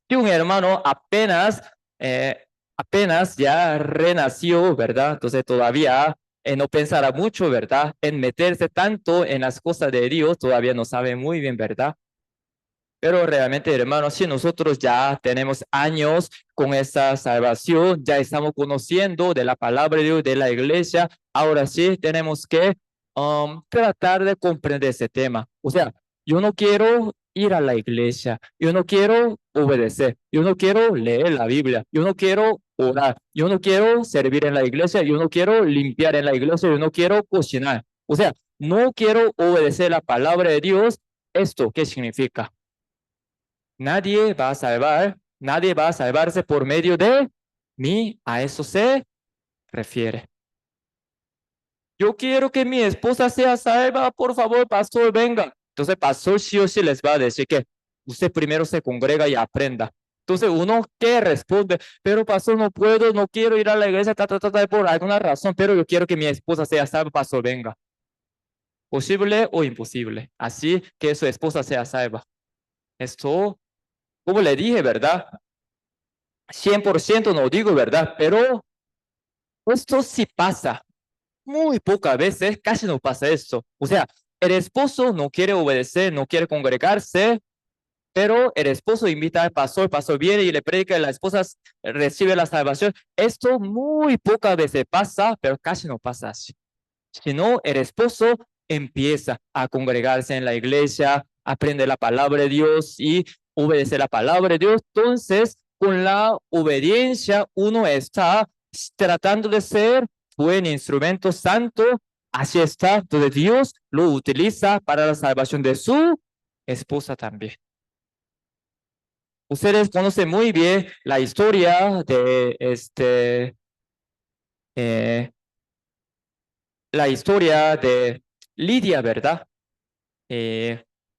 si un hermano apenas ya renació, ¿verdad? Entonces todavía no pensará mucho, ¿verdad? En meterse tanto en las cosas de Dios, todavía no sabe muy bien, ¿verdad? Pero realmente, hermanos, si nosotros ya tenemos años con esta salvación, ya estamos conociendo de la palabra de Dios, de la iglesia, ahora sí tenemos que tratar de comprender ese tema. O sea, yo no quiero ir a la iglesia, yo no quiero obedecer, yo no quiero leer la Biblia, yo no quiero orar, yo no quiero servir en la iglesia, yo no quiero limpiar en la iglesia, yo no quiero cocinar. O sea, no quiero obedecer la palabra de Dios. ¿Esto qué significa? Nadie va a salvar, nadie va a salvarse por medio de mí. A eso se refiere. Yo quiero que mi esposa sea salva, por favor, pastor, venga. Entonces, pastor sí o sí les va a decir que usted primero se congrega y aprenda. Entonces, uno que responde, pero pastor, no puedo, no quiero ir a la iglesia, por alguna razón, pero yo quiero que mi esposa sea salva, pastor, venga. Posible o imposible. Así que su esposa sea salva. Esto, como le dije, ¿verdad? 100% no digo, ¿verdad? Pero esto sí pasa. Muy pocas veces, casi no pasa esto. O sea, el esposo no quiere obedecer, no quiere congregarse, pero el esposo invita al pastor, el pastor viene y le predica y la esposa recibe la salvación. Esto muy pocas veces pasa, pero casi no pasa así. Sino el esposo empieza a congregarse en la iglesia, aprende la palabra de Dios y obedece la palabra de Dios. Entonces, con la obediencia, uno está tratando de ser buen instrumento santo. Así está, entonces Dios lo utiliza para la salvación de su esposa también. Ustedes conocen muy bien la historia de eh, la historia de Lidia, ¿verdad?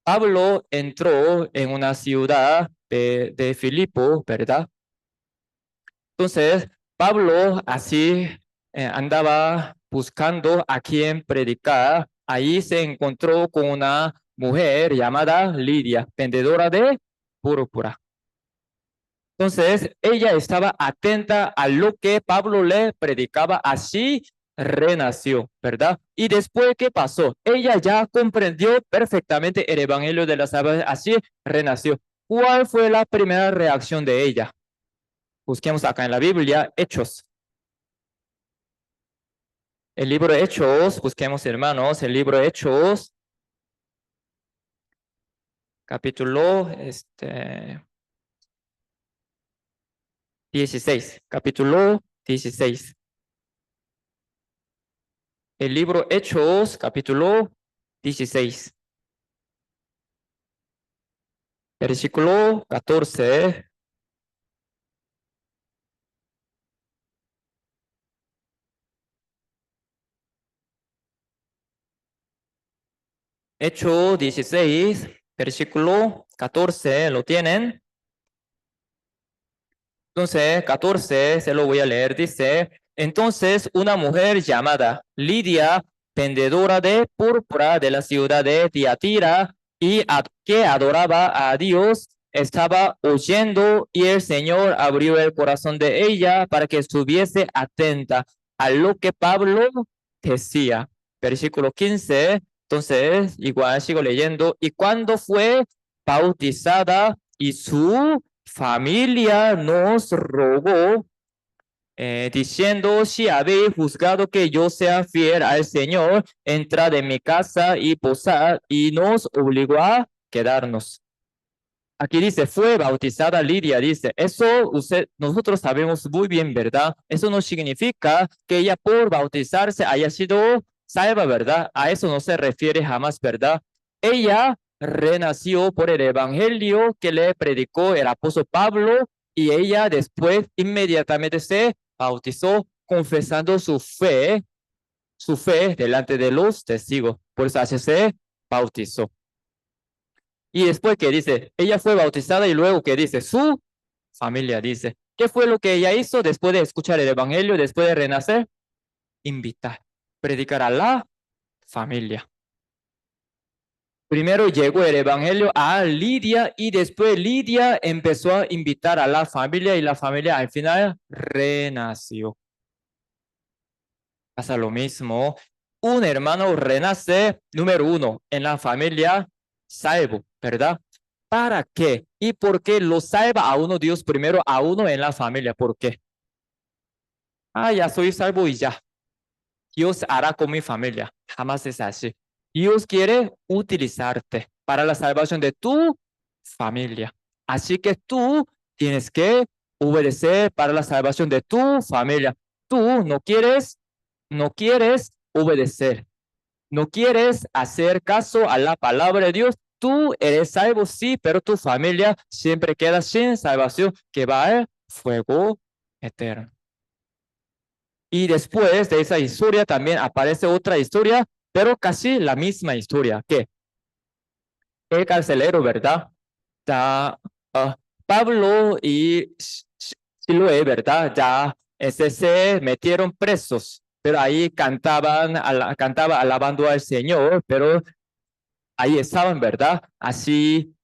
Pablo entró en una ciudad de Filipo, ¿verdad? Entonces, Pablo así andaba buscando a quien predicar. Ahí se encontró con una mujer llamada Lidia, vendedora de púrpura. Entonces, ella estaba atenta a lo que Pablo le predicaba, así renació, ¿verdad? Y después, ¿qué pasó? Ella ya comprendió perfectamente el evangelio de la salvación, así renació. ¿Cuál fue la primera reacción de ella? Busquemos acá en la Biblia, Hechos. El libro de Hechos, busquemos hermanos, el libro de Hechos, capítulo 16, capítulo 16. El libro Hechos, capítulo 16, versículo 14. Hechos 16, versículo 14, ¿lo tienen? Entonces, 14, se lo voy a leer, dice, entonces una mujer llamada Lidia, vendedora de púrpura de la ciudad de Tiatira y que adoraba a Dios, estaba oyendo y el Señor abrió el corazón de ella para que estuviese atenta a lo que Pablo decía. Versículo 15, entonces, igual sigo leyendo, y cuando fue bautizada y su familia nos rogó, diciendo, si habéis juzgado que yo sea fiel al Señor, entrad en mi casa y posad, y nos obligó a quedarnos. Aquí dice, fue bautizada Lidia, dice, eso nosotros sabemos muy bien, ¿verdad? Eso no significa que ella por bautizarse haya sido salva, ¿verdad? A eso no se refiere jamás, ¿verdad? Ella renació por el evangelio que le predicó el apóstol Pablo y ella después inmediatamente se bautizó confesando su fe delante de los testigos. Por eso así se bautizó. Y después que dice, ella fue bautizada y luego que dice, su familia dice, ¿qué fue lo que ella hizo después de escuchar el evangelio, después de renacer? Invitar, predicar a la familia. Primero llegó el evangelio a Lidia y después Lidia empezó a invitar a la familia y la familia al final renació. Pasa lo mismo. Un hermano renace, número uno, en la familia salvo, ¿verdad? ¿Para qué? ¿Y por qué lo salva a uno Dios primero, a uno en la familia? ¿Por qué? Ah, ya soy salvo y ya. Dios hará con mi familia. Jamás es así. Dios quiere utilizarte para la salvación de tu familia. Así que tú tienes que obedecer para la salvación de tu familia. Tú no quieres obedecer, no quieres hacer caso a la palabra de Dios. Tú eres salvo, sí, pero tu familia siempre queda sin salvación, que va al fuego eterno. Y después de esa historia también aparece otra historia, pero casi la misma historia, que el carcelero, ¿verdad? Ya, Pablo y Siloé, ¿verdad? Ya se metieron presos, pero ahí cantaba alabando al Señor, pero ahí estaban, ¿verdad? Así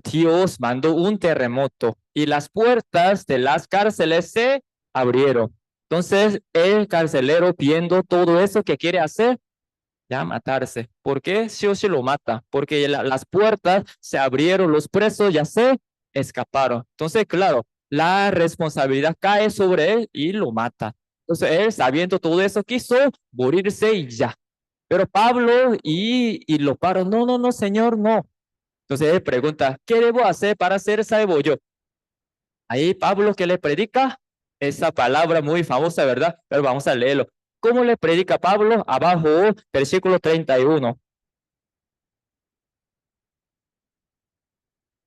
Dios mandó un terremoto y las puertas de las cárceles se abrieron. Entonces el carcelero, viendo todo eso que quiere hacer, ya matarse. ¿Por qué? Sí o sí lo mata, porque las puertas se abrieron, los presos ya se escaparon. Entonces, claro, la responsabilidad cae sobre él y lo mata. Entonces, él, sabiendo todo eso, quiso morirse y ya. Pero Pablo y lo paró. No, no, no, señor, no. Entonces él pregunta, ¿qué debo hacer para ser salvo yo? Ahí Pablo que le predica esa palabra muy famosa, ¿verdad? Pero vamos a leerlo. ¿Cómo le predica Pablo? Abajo, versículo 31.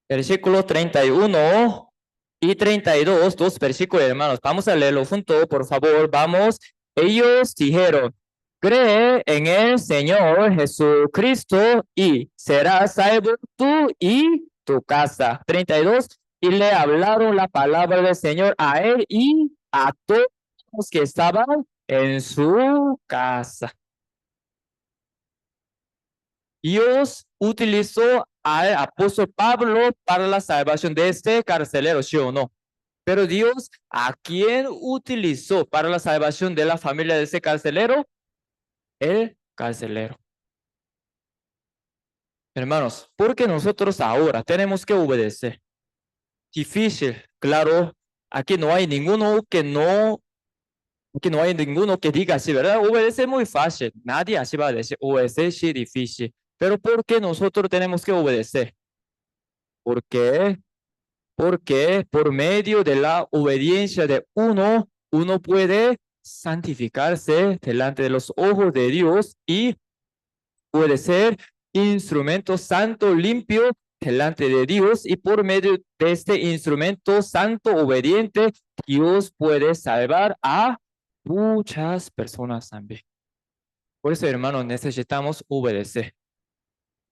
Versículo 31 y 32, dos versículos, hermanos. Vamos a leerlo juntos, por favor. Vamos. Ellos dijeron, cree en el Señor Jesucristo y serás salvo tú y tu casa. 32. Y le hablaron la palabra del Señor a él y a todos los que estaban en su casa. Dios utilizó al apóstol Pablo para la salvación de este carcelero, ¿sí o no? Pero Dios, ¿a quién utilizó para la salvación de la familia de ese carcelero? El carcelero. Hermanos, porque nosotros ahora tenemos que obedecer. Difícil, claro. Aquí no hay ninguno que diga así, ¿verdad? Obedecer muy fácil. Nadie así va a decir, obedecer sí difícil. Pero ¿por qué nosotros tenemos que obedecer? ¿Por qué? Porque por medio de la obediencia de uno puede santificarse delante de los ojos de Dios y puede ser instrumento santo, limpio delante de Dios, y por medio de este instrumento santo, obediente, Dios puede salvar a muchas personas también. Por eso, hermanos, necesitamos obedecer.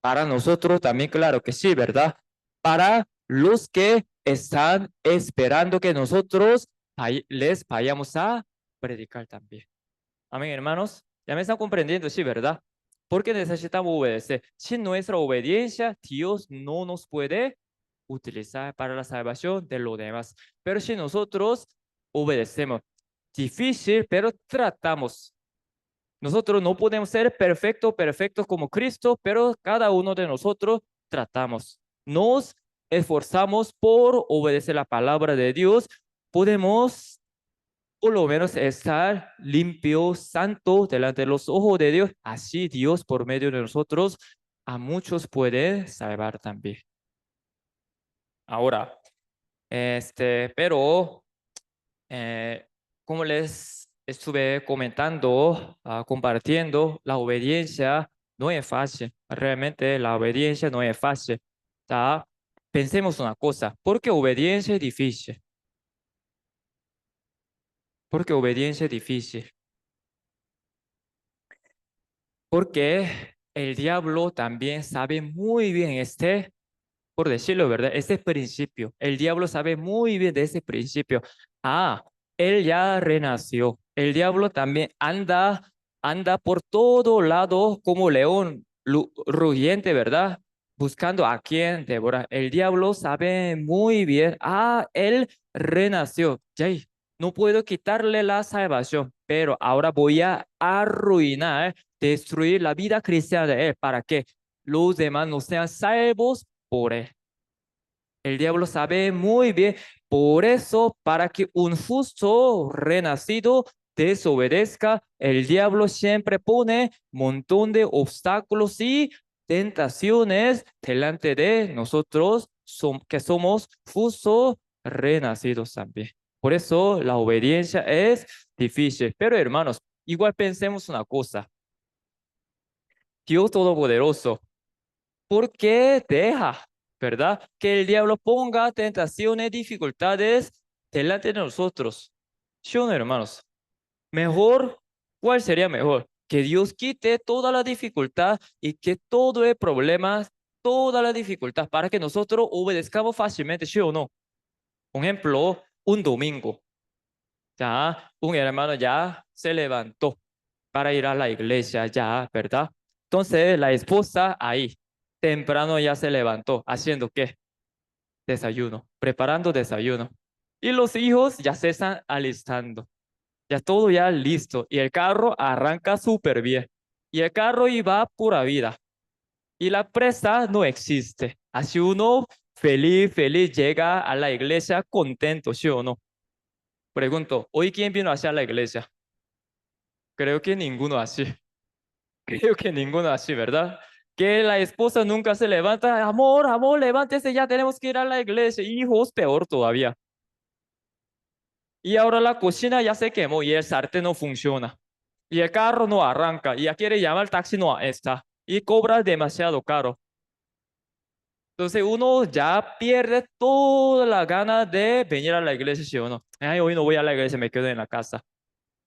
Para nosotros también, claro que sí, ¿verdad? Para los que están esperando que nosotros les vayamos a predicar también. Amén, hermanos. Ya me están comprendiendo, sí, ¿verdad? Porque necesitamos obedecer. Sin nuestra obediencia, Dios no nos puede utilizar para la salvación de los demás. Pero si nosotros obedecemos, difícil, pero tratamos. Nosotros no podemos ser perfectos como Cristo, pero cada uno de nosotros tratamos. Nos esforzamos por obedecer la palabra de Dios. Podemos por lo menos estar limpios, santos delante de los ojos de Dios. Así Dios por medio de nosotros a muchos puede salvar también. Ahora, pero eh, como les estuve comentando, compartiendo, la obediencia no es fácil. Realmente la obediencia no es fácil. ¿Tá? Pensemos una cosa, ¿por qué obediencia es difícil? Porque obediencia es difícil. Porque el diablo también sabe muy bien por decirlo, ¿verdad? Ese principio. El diablo sabe muy bien de ese principio. Ah, él ya renació. El diablo también anda por todo lado como león rugiente, ¿verdad? Buscando a quien devorar. El diablo sabe muy bien. Ah, él renació. Yay, no puedo quitarle la salvación, pero ahora voy a arruinar, destruir la vida cristiana de él para que los demás no sean salvos por él. El diablo sabe muy bien, por eso, para que un justo renacido desobedezca, el diablo siempre pone un montón de obstáculos y tentaciones delante de nosotros que somos justos renacidos también. Por eso la obediencia es difícil. Pero hermanos, igual pensemos una cosa. Dios Todopoderoso, ¿por qué deja, verdad, que el diablo ponga tentaciones, dificultades delante de nosotros? ¿Sí o no, hermanos? Mejor, ¿cuál sería mejor? Que Dios quite toda la dificultad y que todo el problema, toda la dificultad, para que nosotros obedezcamos fácilmente, ¿sí o no? Un ejemplo, un domingo, ya un hermano ya se levantó para ir a la iglesia, ya, ¿verdad? Entonces la esposa ahí, temprano ya se levantó, ¿haciendo qué? Desayuno, preparando desayuno. Y los hijos ya se están alistando. Ya todo ya listo y el carro arranca súper bien. Y el carro iba pura vida. Y la presa no existe. Así uno feliz, feliz llega a la iglesia contento, ¿sí o no? Pregunto, ¿hoy quién vino hacia la iglesia? Creo que ninguno así. Creo que ninguno así, ¿verdad? Que la esposa nunca se levanta. Amor, amor, levántese, ya tenemos que ir a la iglesia. Hijos, peor todavía. Y ahora la cocina ya se quemó y el sartén no funciona. Y el carro no arranca. Y ya quiere llamar al taxi, no está. Y cobra demasiado caro. Entonces uno ya pierde toda la gana de venir a la iglesia, ¿sí o no? Ay, hoy no voy a la iglesia, me quedo en la casa.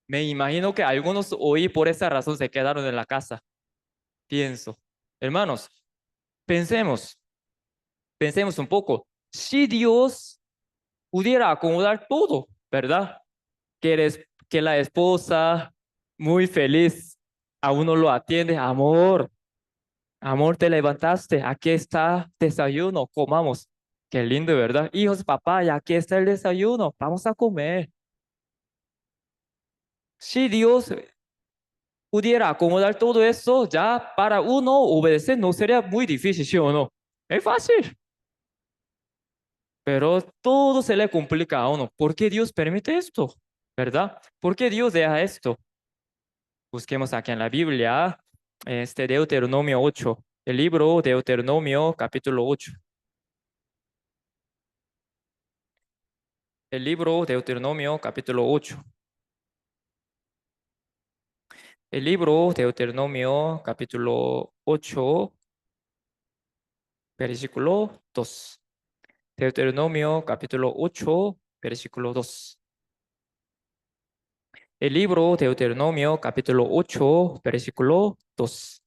Me imagino que algunos hoy por esa razón se quedaron en la casa. Pienso. Hermanos, pensemos, pensemos un poco. Si Dios pudiera acomodar todo, ¿verdad? Que la esposa, muy feliz, a uno lo atiende, amor, amor, te levantaste, aquí está desayuno, comamos. Qué lindo, ¿verdad? Hijos, papá, ya aquí está el desayuno, vamos a comer. Si Dios pudiera acomodar todo eso, ya para uno obedecer no sería muy difícil, ¿sí o no? Es fácil, pero todo se le complica a uno. ¿Por qué Dios permite esto? ¿Verdad? ¿Por qué Dios deja esto? Busquemos aquí en la Biblia, Deuteronomio 8, el libro Deuteronomio capítulo 8. El libro Deuteronomio capítulo 8. El libro Deuteronomio capítulo 8, versículo 2. Deuteronomio capítulo 8, versículo 2. El libro Deuteronomio capítulo 8, versículo 2.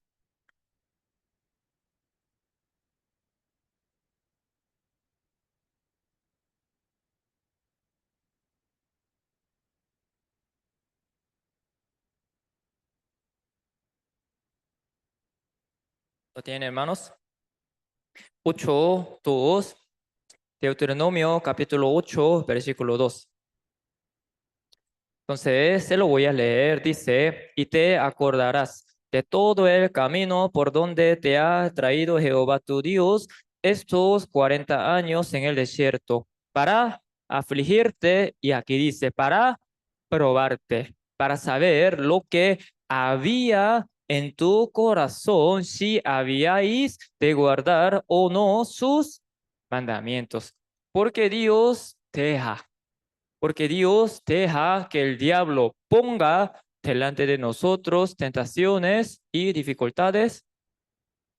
¿Lo tienen, hermanos? 8, 2. Deuteronomio capítulo 8, versículo 2. Entonces, se lo voy a leer. Dice, y te acordarás de todo el camino por donde te ha traído Jehová tu Dios estos 40 años en el desierto, para afligirte, y aquí dice, para probarte, para saber lo que había en tu corazón, si habíais de guardar o no sus mandamientos. Porque Dios deja porque Dios deja que el diablo ponga delante de nosotros tentaciones y dificultades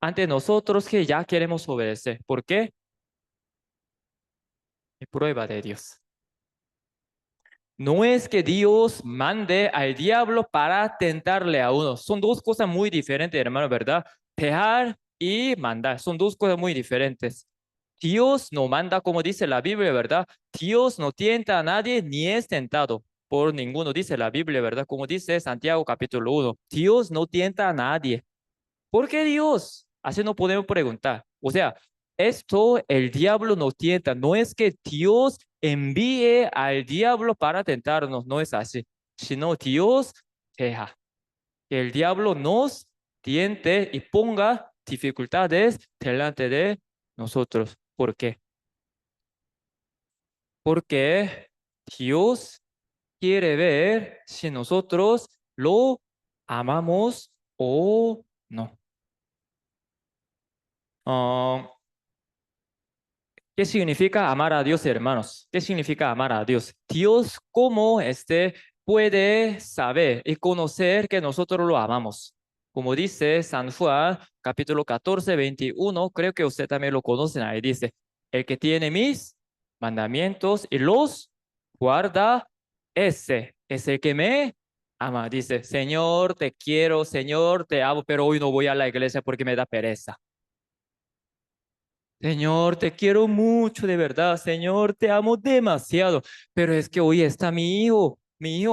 ante nosotros que ya queremos obedecer. ¿Por qué? Es prueba de Dios. No es que Dios mande al diablo para tentarle a uno. Son dos cosas muy diferentes, hermano, ¿verdad? Dejar y mandar. Son dos cosas muy diferentes. Dios no manda como dice la Biblia, ¿verdad? Dios no tienta a nadie ni es tentado por ninguno, dice la Biblia, ¿verdad? Como dice Santiago capítulo 1. Dios no tienta a nadie. ¿Por qué Dios? Así no podemos preguntar. O sea, esto el diablo nos tienta. No es que Dios envíe al diablo para tentarnos, no es así. Sino Dios deja que el diablo nos tiente y ponga dificultades delante de nosotros. ¿Por qué? Porque Dios quiere ver si nosotros lo amamos o no. Ah, ¿Qué significa amar a Dios, hermanos? ¿Qué significa amar a Dios? Dios, ¿cómo puede saber y conocer que nosotros lo amamos? Como dice San Juan, capítulo 14, 21, creo que usted también lo conocen ahí, dice, el que tiene mis mandamientos y los guarda, ese es el que me ama. Dice, Señor, te quiero, Señor, te amo, pero hoy no voy a la iglesia porque me da pereza. Señor, te quiero mucho de verdad, Señor, te amo demasiado, pero es que hoy está mi hijo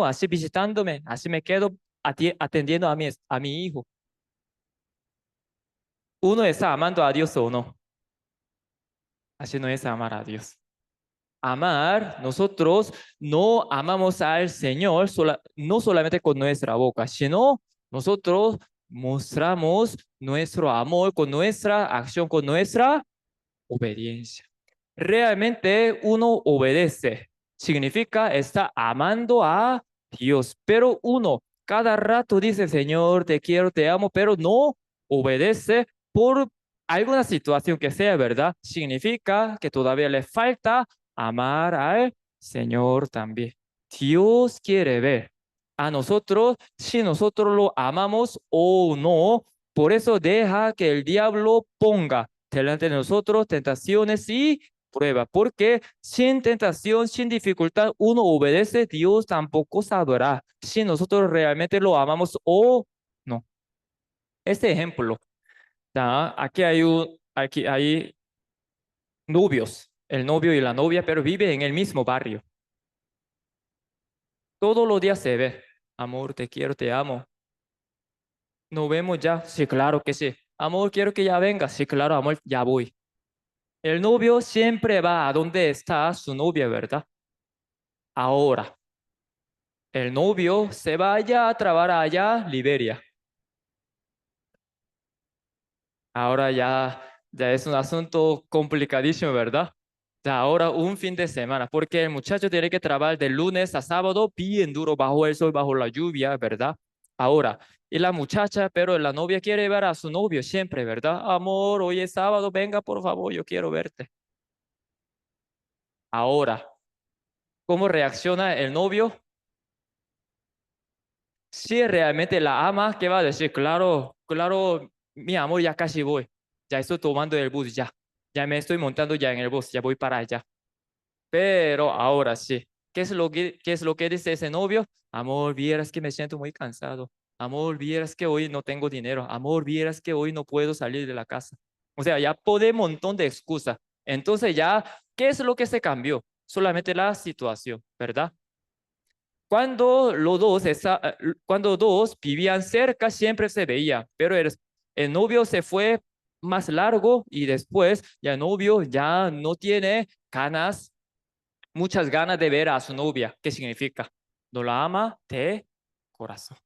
así visitándome, así me quedo atendiendo a mi hijo. ¿Uno está amando a Dios o no? Así no es amar a Dios. Amar, nosotros no amamos al Señor no solamente con nuestra boca, sino nosotros mostramos nuestro amor con nuestra acción, con nuestra obediencia. Realmente uno obedece, significa está amando a Dios, pero uno cada rato dice, Señor, te quiero, te amo, pero no obedece por alguna situación que sea, ¿verdad? Significa que todavía le falta amar al Señor también. Dios quiere ver a nosotros si nosotros lo amamos o no. Por eso deja que el diablo ponga delante de nosotros tentaciones y pruebas, porque sin tentación, sin dificultad, uno obedece, Dios tampoco sabrá si nosotros realmente lo amamos o no. Este ejemplo, ¿tá? Aquí hay novios, el novio y la novia, pero viven en el mismo barrio. Todos los días se ve, amor, te quiero, te amo. ¿Nos vemos ya? Sí, claro que sí. Amor, quiero que ya venga. Sí, claro, amor, ya voy. El novio siempre va a donde está su novia, ¿verdad? Ahora, el novio se va allá a trabajar allá, Liberia. Ahora ya es un asunto complicadísimo, ¿verdad? Ya ahora un fin de semana, porque el muchacho tiene que trabajar de lunes a sábado bien duro bajo el sol, bajo la lluvia, ¿verdad? Ahora, y la muchacha, pero la novia quiere ver a su novio siempre, ¿verdad? Amor, hoy es sábado, venga por favor, yo quiero verte. Ahora, ¿cómo reacciona el novio? Si realmente la ama, ¿qué va a decir? Claro, claro, mi amor, ya casi voy. Ya estoy tomando el bus, ya. Ya me estoy montando ya en el bus, ya voy para allá. Pero ahora sí, qué es lo que dice ese novio? Amor, vieras que me siento muy cansado. Amor, vieras que hoy no tengo dinero. Amor, vieras que hoy no puedo salir de la casa. O sea, ya pone un montón de excusas. Entonces ya, ¿qué es lo que se cambió? Solamente la situación, ¿verdad? Cuando dos vivían cerca, siempre se veía, pero el novio se fue más largo y después ya el novio ya no tiene muchas ganas de ver a su novia. ¿Qué significa? No la ama de corazón.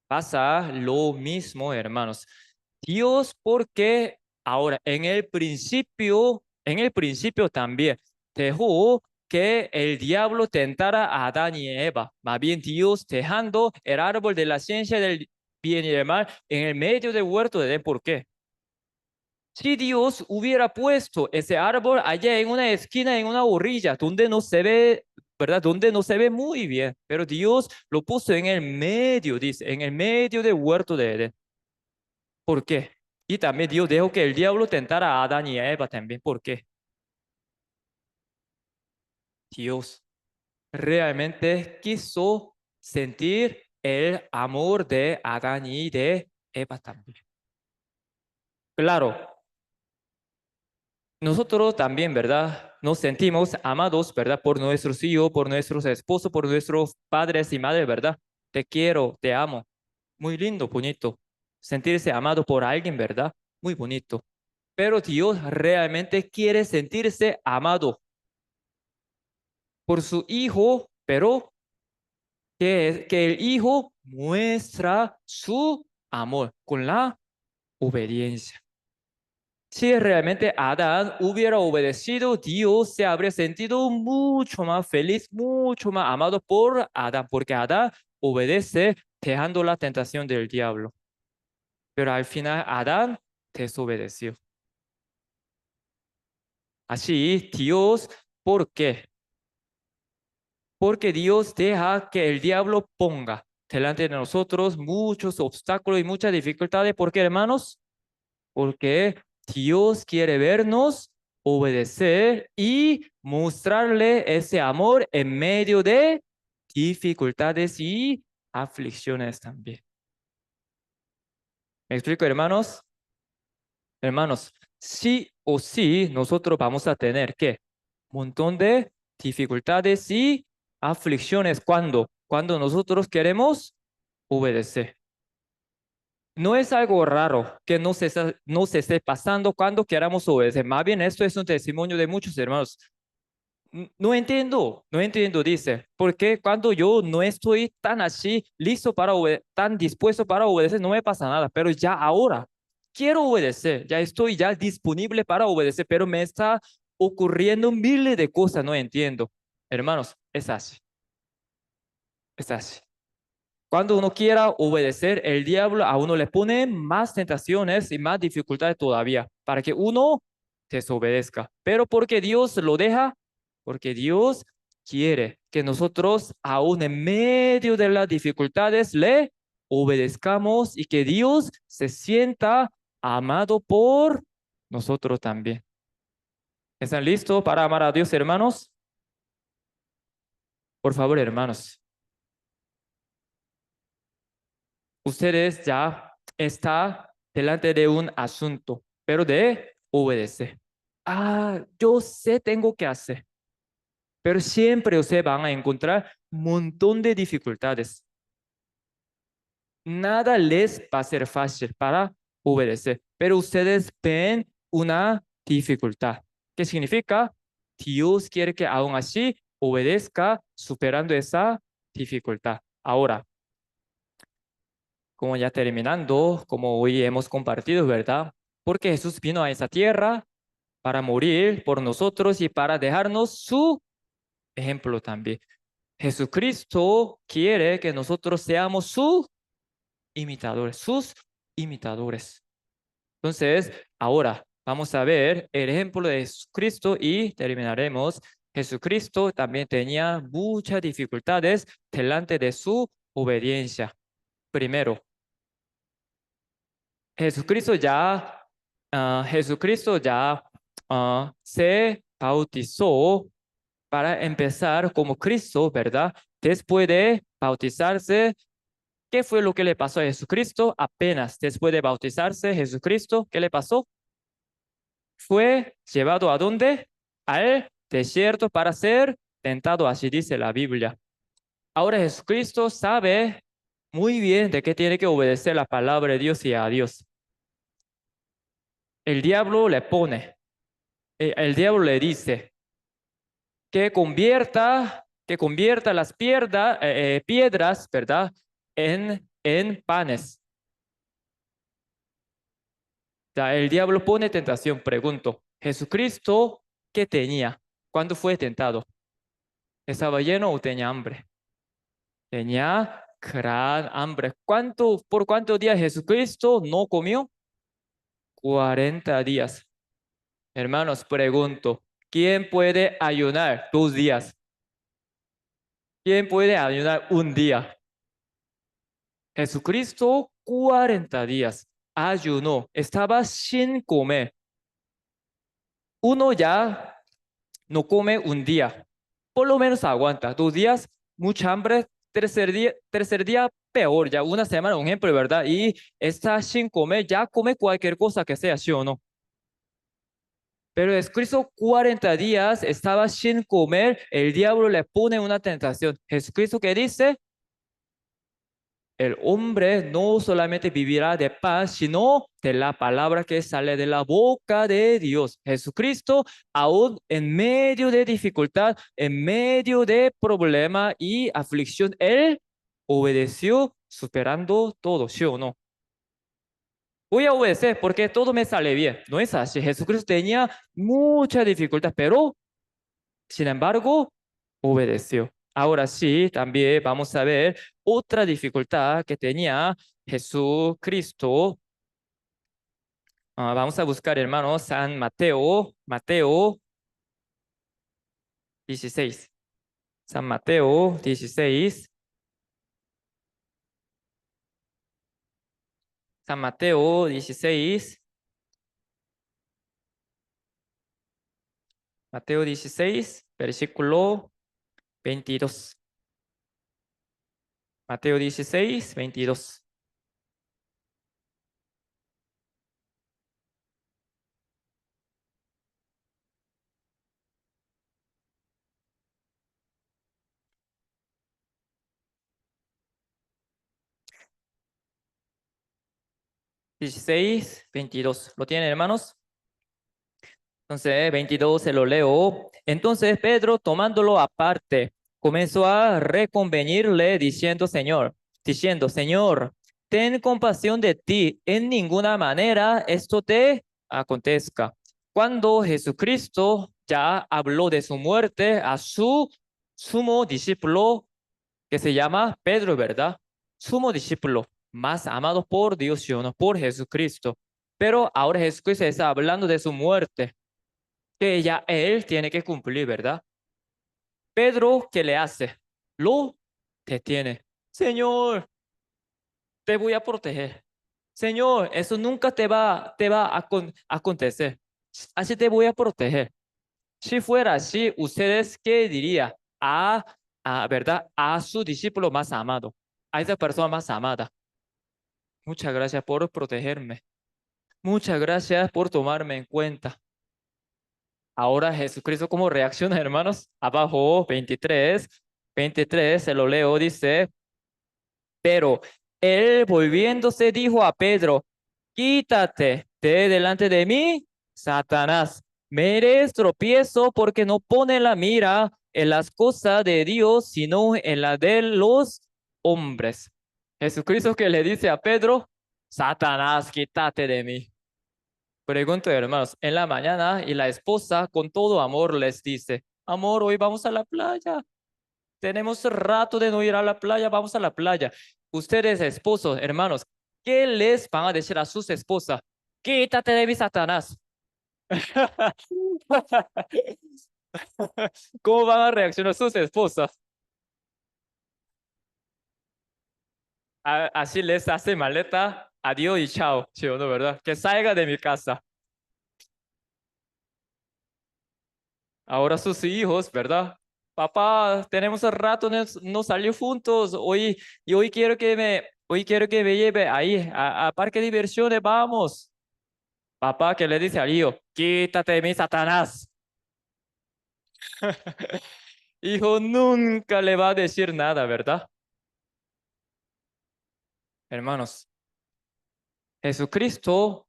Pasa lo mismo, hermanos. Dios, porque ahora en el principio también dejó que el diablo tentara a Adán y Eva. Más bien Dios dejando el árbol de la ciencia del bien y del mal en el medio del huerto de Edén. ¿Por qué? Si Dios hubiera puesto ese árbol allá en una esquina, en una orilla, donde no se ve, ¿verdad? Donde no se ve muy bien, pero Dios lo puso en el medio, dice, en el medio del huerto de Edén. ¿Por qué? Y también Dios dejó que el diablo tentara a Adán y a Eva también. ¿Por qué? Dios realmente quiso sentir el amor de Adán y de Eva también. Claro, nosotros también, ¿verdad? Nos sentimos amados, ¿verdad? Por nuestros hijos, por nuestros esposos, por nuestros padres y madres, ¿verdad? Te quiero, te amo. Muy lindo, bonito. Sentirse amado por alguien, ¿verdad? Muy bonito. Pero Dios realmente quiere sentirse amado por su hijo, pero que el hijo muestra su amor con la obediencia. Si realmente Adán hubiera obedecido, Dios se habría sentido mucho más feliz, mucho más amado por Adán, porque Adán obedece dejando la tentación del diablo. Pero al final Adán desobedeció. Así, Dios, ¿por qué? Porque Dios deja que el diablo ponga delante de nosotros muchos obstáculos y muchas dificultades. ¿Por qué, hermanos? Porque Dios quiere vernos obedecer y mostrarle ese amor en medio de dificultades y aflicciones también. ¿Me explico, hermanos? Hermanos, sí o sí nosotros vamos a tener que un montón de dificultades y aflicciones cuando nosotros queremos obedecer. No es algo raro que no se esté pasando cuando queramos obedecer. Más bien, esto es un testimonio de muchos hermanos. No entiendo, no entiendo, dice, porque cuando yo no estoy tan así, listo para tan dispuesto para obedecer, no me pasa nada, pero ya ahora quiero obedecer, ya estoy ya disponible para obedecer, pero me está ocurriendo miles de cosas, no entiendo. Hermanos, es así, es así. Cuando uno quiera obedecer, el diablo a uno le pone más tentaciones y más dificultades todavía para que uno desobedezca. Pero porque Dios lo deja, porque Dios quiere que nosotros, aún en medio de las dificultades, le obedezcamos y que Dios se sienta amado por nosotros también. ¿Están listos para amar a Dios, hermanos? Por favor, hermanos. Ustedes ya está delante de un asunto, pero de obedecer. Yo sé tengo que hacer, pero siempre ustedes van a encontrar un montón de dificultades. Nada les va a ser fácil para obedecer, pero ustedes ven una dificultad. ¿Qué significa? Dios quiere que aún así obedezca superando esa dificultad. Ahora, como ya terminando, como hoy hemos compartido, ¿verdad? Porque Jesús vino a esa tierra para morir por nosotros y para dejarnos su ejemplo también. Jesucristo quiere que nosotros seamos sus imitadores, sus imitadores. Entonces, ahora vamos a ver el ejemplo de Jesucristo y terminaremos. Jesucristo también tenía muchas dificultades delante de su obediencia. Primero, Jesucristo ya se bautizó para empezar como Cristo, ¿verdad? Después de bautizarse, ¿qué fue lo que le pasó a Jesucristo? Apenas después de bautizarse, Jesucristo, ¿qué le pasó? Fue llevado a dónde? Al desierto para ser tentado, así dice la Biblia. Ahora Jesucristo sabe muy bien de qué tiene que obedecer la palabra de Dios y a Dios. El diablo le pone, el diablo le dice que convierta las piedras, ¿verdad? En panes. Ya, el diablo pone tentación. Pregunto, ¿Jesucristo qué tenía? ¿Cuándo fue tentado? ¿Estaba lleno o tenía hambre? Tenía gran hambre. ¿Por cuántos días Jesucristo no comió? 40 días. Hermanos, pregunto, ¿quién puede ayunar 2 días? ¿Quién puede ayunar un día? Jesucristo 40 días ayunó, estaba sin comer. Uno ya no come un día, por lo menos aguanta 2 días, mucha hambre, tercer día peor, ya una semana, un ejemplo, ¿verdad? Y está sin comer, ya come cualquier cosa que sea, ¿sí o no? Pero Jesucristo 40 días estaba sin comer, el diablo le pone una tentación. Jesucristo que dice, el hombre no solamente vivirá de paz, sino de la palabra que sale de la boca de Dios. Jesucristo, aún en medio de dificultad, en medio de problema y aflicción, Él obedeció superando todo, ¿sí o no? Voy a obedecer porque todo me sale bien. No es así. Jesucristo tenía mucha dificultad, pero sin embargo, obedeció. Ahora sí, también vamos a ver otra dificultad que tenía Jesucristo. Vamos a buscar, hermanos, San Mateo. Mateo. 16. San Mateo 16. San Mateo 16. Mateo 16, versículo 22. Mateo 16, 22. 16, 22. ¿Lo tienen, hermanos? Entonces, 22 se lo leo. Entonces Pedro, tomándolo aparte, comenzó a reconvenirle diciendo, Señor, ten compasión de ti. En ninguna manera esto te acontezca. Cuando Jesucristo ya habló de su muerte a su sumo discípulo, que se llama Pedro, ¿verdad? Sumo discípulo, más amado por Dios, ¿sí o no? Por Jesucristo. Pero ahora Jesucristo está hablando de su muerte que ya él tiene que cumplir, ¿verdad? Pedro, ¿qué le hace? Lo detiene. Señor, te voy a proteger. Señor, eso nunca te va a acontecer. Así te voy a proteger. Si fuera así, ¿ustedes qué diría? ¿Verdad? A su discípulo más amado, a esa persona más amada. Muchas gracias por protegerme. Muchas gracias por tomarme en cuenta. Ahora Jesucristo, ¿cómo reacciona, hermanos? Abajo, 23, se lo leo, dice, pero él volviéndose dijo a Pedro, quítate de delante de mí, Satanás. Me eres tropiezo porque no pone la mira en las cosas de Dios, sino en la de los hombres. Jesucristo que le dice a Pedro, Satanás, quítate de mí. Pregunto, hermanos, en la mañana y la esposa con todo amor les dice, amor, hoy vamos a la playa. Tenemos rato de no ir a la playa, vamos a la playa. Ustedes, esposos, hermanos, ¿qué les van a decir a sus esposas? Quítate de mi Satanás. ¿Cómo van a reaccionar sus esposas? Así les hace maleta, adiós y chao, ¿sí o no, verdad? Que salga de mi casa. Ahora sus hijos, ¿verdad? Papá, tenemos un rato no salir juntos. Hoy quiero que me lleve ahí a parque de diversiones, vamos. Papá que le dice al hijo, quítate de mí, Satanás. Hijo nunca le va a decir nada, ¿verdad? Hermanos, Jesucristo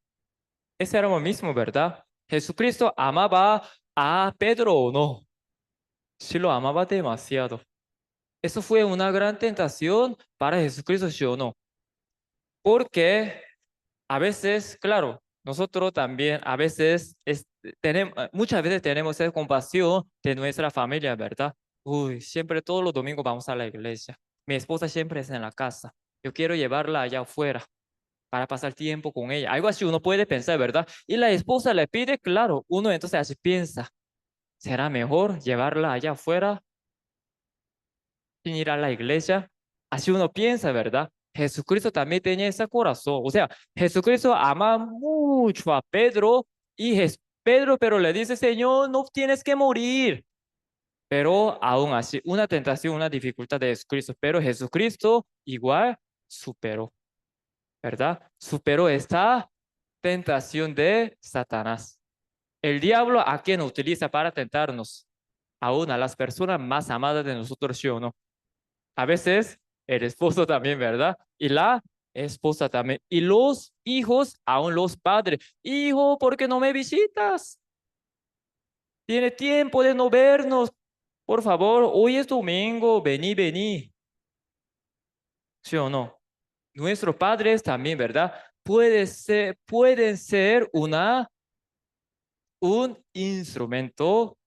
ese era lo mismo, ¿verdad? Jesucristo amaba a Pedro o no. Sí lo amaba demasiado. Eso fue una gran tentación para Jesucristo, ¿sí o no? Porque a veces, claro, nosotros también a veces muchas veces tenemos esa compasión de nuestra familia, ¿verdad? Uy, siempre todos los domingos vamos a la iglesia. Mi esposa siempre es en la casa. Yo quiero llevarla allá afuera para pasar tiempo con ella. Algo así uno puede pensar, ¿verdad? Y la esposa le pide, claro, uno entonces así piensa, ¿será mejor llevarla allá afuera sin ir a la iglesia? Así uno piensa, ¿verdad? Jesucristo también tenía ese corazón. O sea, Jesucristo ama mucho a Pedro y Pedro, pero le dice, Señor, no tienes que morir. Pero aún así, una tentación, una dificultad de Jesucristo, pero Jesucristo igual superó, ¿verdad? Superó esta tentación de Satanás. El diablo a quien utiliza para tentarnos, aún a las personas más amadas de nosotros, ¿sí o no? A veces el esposo también, ¿verdad? Y la esposa también. Y los hijos, aún los padres. Hijo, ¿por qué no me visitas? Tiene tiempo de no vernos. Por favor, hoy es domingo, vení, vení. ¿Sí o no? Nuestros padres también, ¿verdad? Pueden ser un instrumento.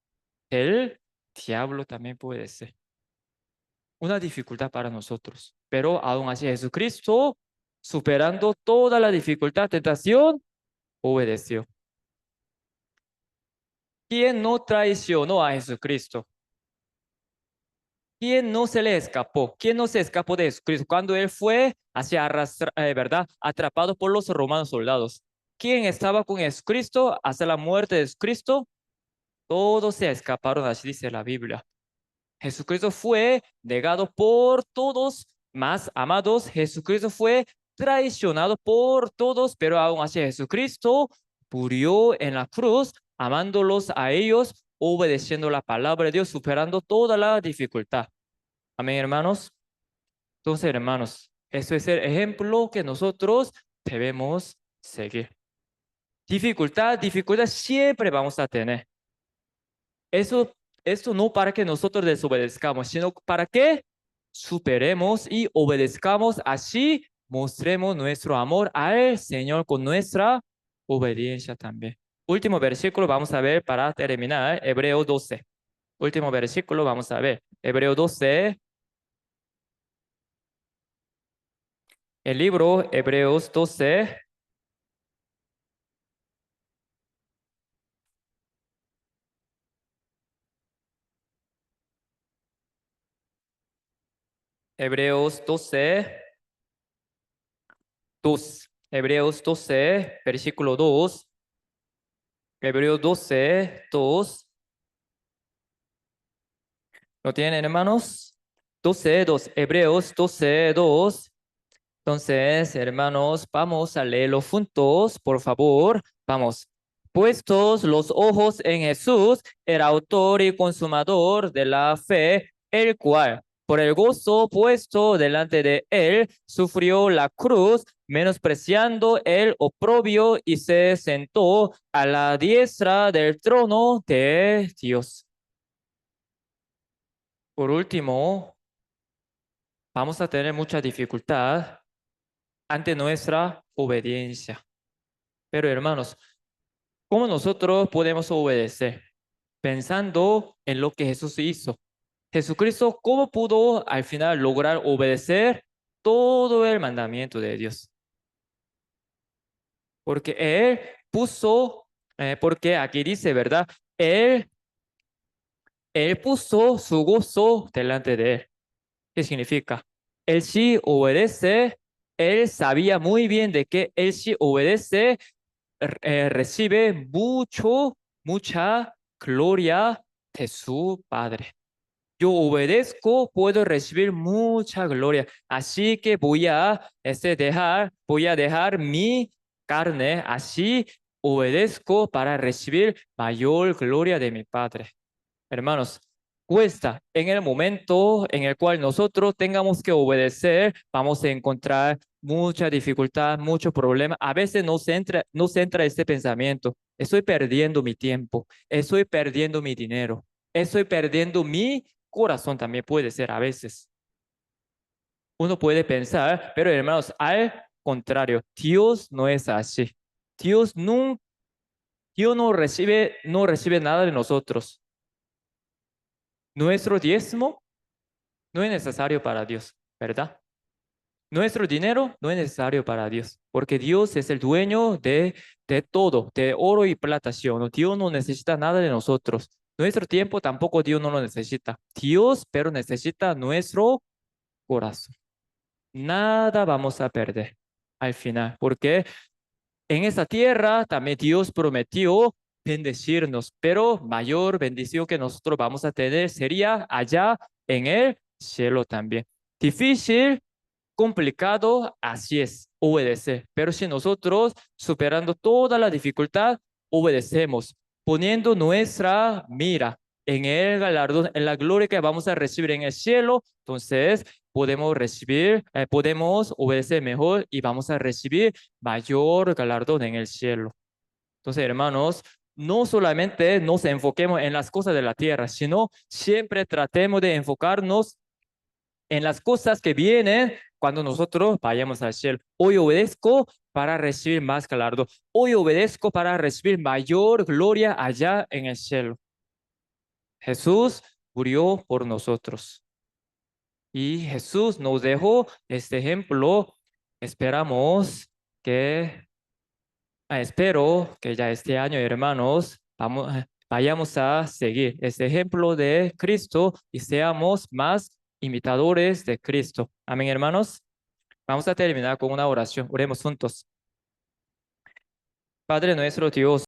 El diablo también puede ser una dificultad para nosotros. Pero aún así Jesucristo, superando toda la dificultad, tentación, obedeció. ¿Quién no traicionó a Jesucristo? ¿Quién no se le escapó? ¿Quién no se escapó de Jesucristo cuando él fue hacia ¿verdad? Atrapado por los romanos soldados? ¿Quién estaba con Jesucristo hasta la muerte de Jesucristo? Todos se escaparon, así dice la Biblia. Jesucristo fue negado por todos, más amados. Jesucristo fue traicionado por todos, pero aún así Jesucristo murió en la cruz, amándolos a ellos, obedeciendo la palabra de Dios, superando toda la dificultad. Amén, hermanos. Entonces, hermanos, eso es el ejemplo que nosotros debemos seguir. Dificultad siempre vamos a tener. Eso, esto no para que nosotros desobedezcamos, sino para que superemos y obedezcamos. Así mostremos nuestro amor al Señor con nuestra obediencia también. Último versículo vamos a ver para terminar, Hebreo 12. Último versículo vamos a ver, Hebreo 12. El libro Hebreos 12, Hebreos 12, 2. Hebreos 12, versículo 2. Hebreos 12, 2. ¿Lo tienen, hermanos? 12, 2. Hebreos 12, 2. Entonces, hermanos, vamos a leerlo juntos, por favor. Vamos. Puestos los ojos en Jesús, el autor y consumador de la fe, el cual, por el gozo puesto delante de él, sufrió la cruz, menospreciando el oprobio y se sentó a la diestra del trono de Dios. Por último, vamos a tener mucha dificultad ante nuestra obediencia. Pero hermanos, ¿cómo nosotros podemos obedecer? Pensando en lo que Jesús hizo. Jesucristo, ¿cómo pudo al final lograr obedecer todo el mandamiento de Dios? Porque Él puso, porque aquí dice, ¿verdad? Él puso su gozo delante de Él. ¿Qué significa? Él sí obedece, Él sabía muy bien de que Él sí obedece, recibe mucha gloria de su Padre. Yo obedezco, puedo recibir mucha gloria. Así que voy a dejar mi carne, así obedezco para recibir mayor gloria de mi Padre. Hermanos, cuesta en el momento en el cual nosotros tengamos que obedecer, vamos a encontrar mucha dificultad, mucho problema. A veces nos entra este pensamiento, estoy perdiendo mi tiempo, estoy perdiendo mi dinero, estoy perdiendo mi corazón, también puede ser a veces. Uno puede pensar, pero hermanos, al contrario, Dios no es así. Dios no, Dios no recibe nada de nosotros. Nuestro diezmo no es necesario para Dios, ¿verdad? Nuestro dinero no es necesario para Dios, porque Dios es el dueño de todo, de oro y plata, ¿sí o no? Dios no necesita nada de nosotros. Nuestro tiempo tampoco Dios no lo necesita. Dios, pero necesita nuestro corazón. Nada vamos a perder al final, porque en esta tierra también Dios prometió bendecirnos, pero mayor bendición que nosotros vamos a tener sería allá en el cielo también. Difícil, complicado, así es, obedecer. Pero si nosotros, superando toda la dificultad, obedecemos, poniendo nuestra mira en el galardón, en la gloria que vamos a recibir en el cielo, entonces podemos obedecer mejor y vamos a recibir mayor galardón en el cielo. Entonces, hermanos, no solamente nos enfoquemos en las cosas de la tierra, sino siempre tratemos de enfocarnos en las cosas que vienen cuando nosotros vayamos al cielo. Hoy obedezco para recibir más galardón. Hoy obedezco para recibir mayor gloria allá en el cielo. Jesús murió por nosotros. Y Jesús nos dejó este ejemplo. Esperamos que, espero que ya este año, hermanos, vayamos a seguir ese ejemplo de Cristo y seamos más imitadores de Cristo. Amén, hermanos. Vamos a terminar con una oración. Oremos juntos. Padre nuestro Dios.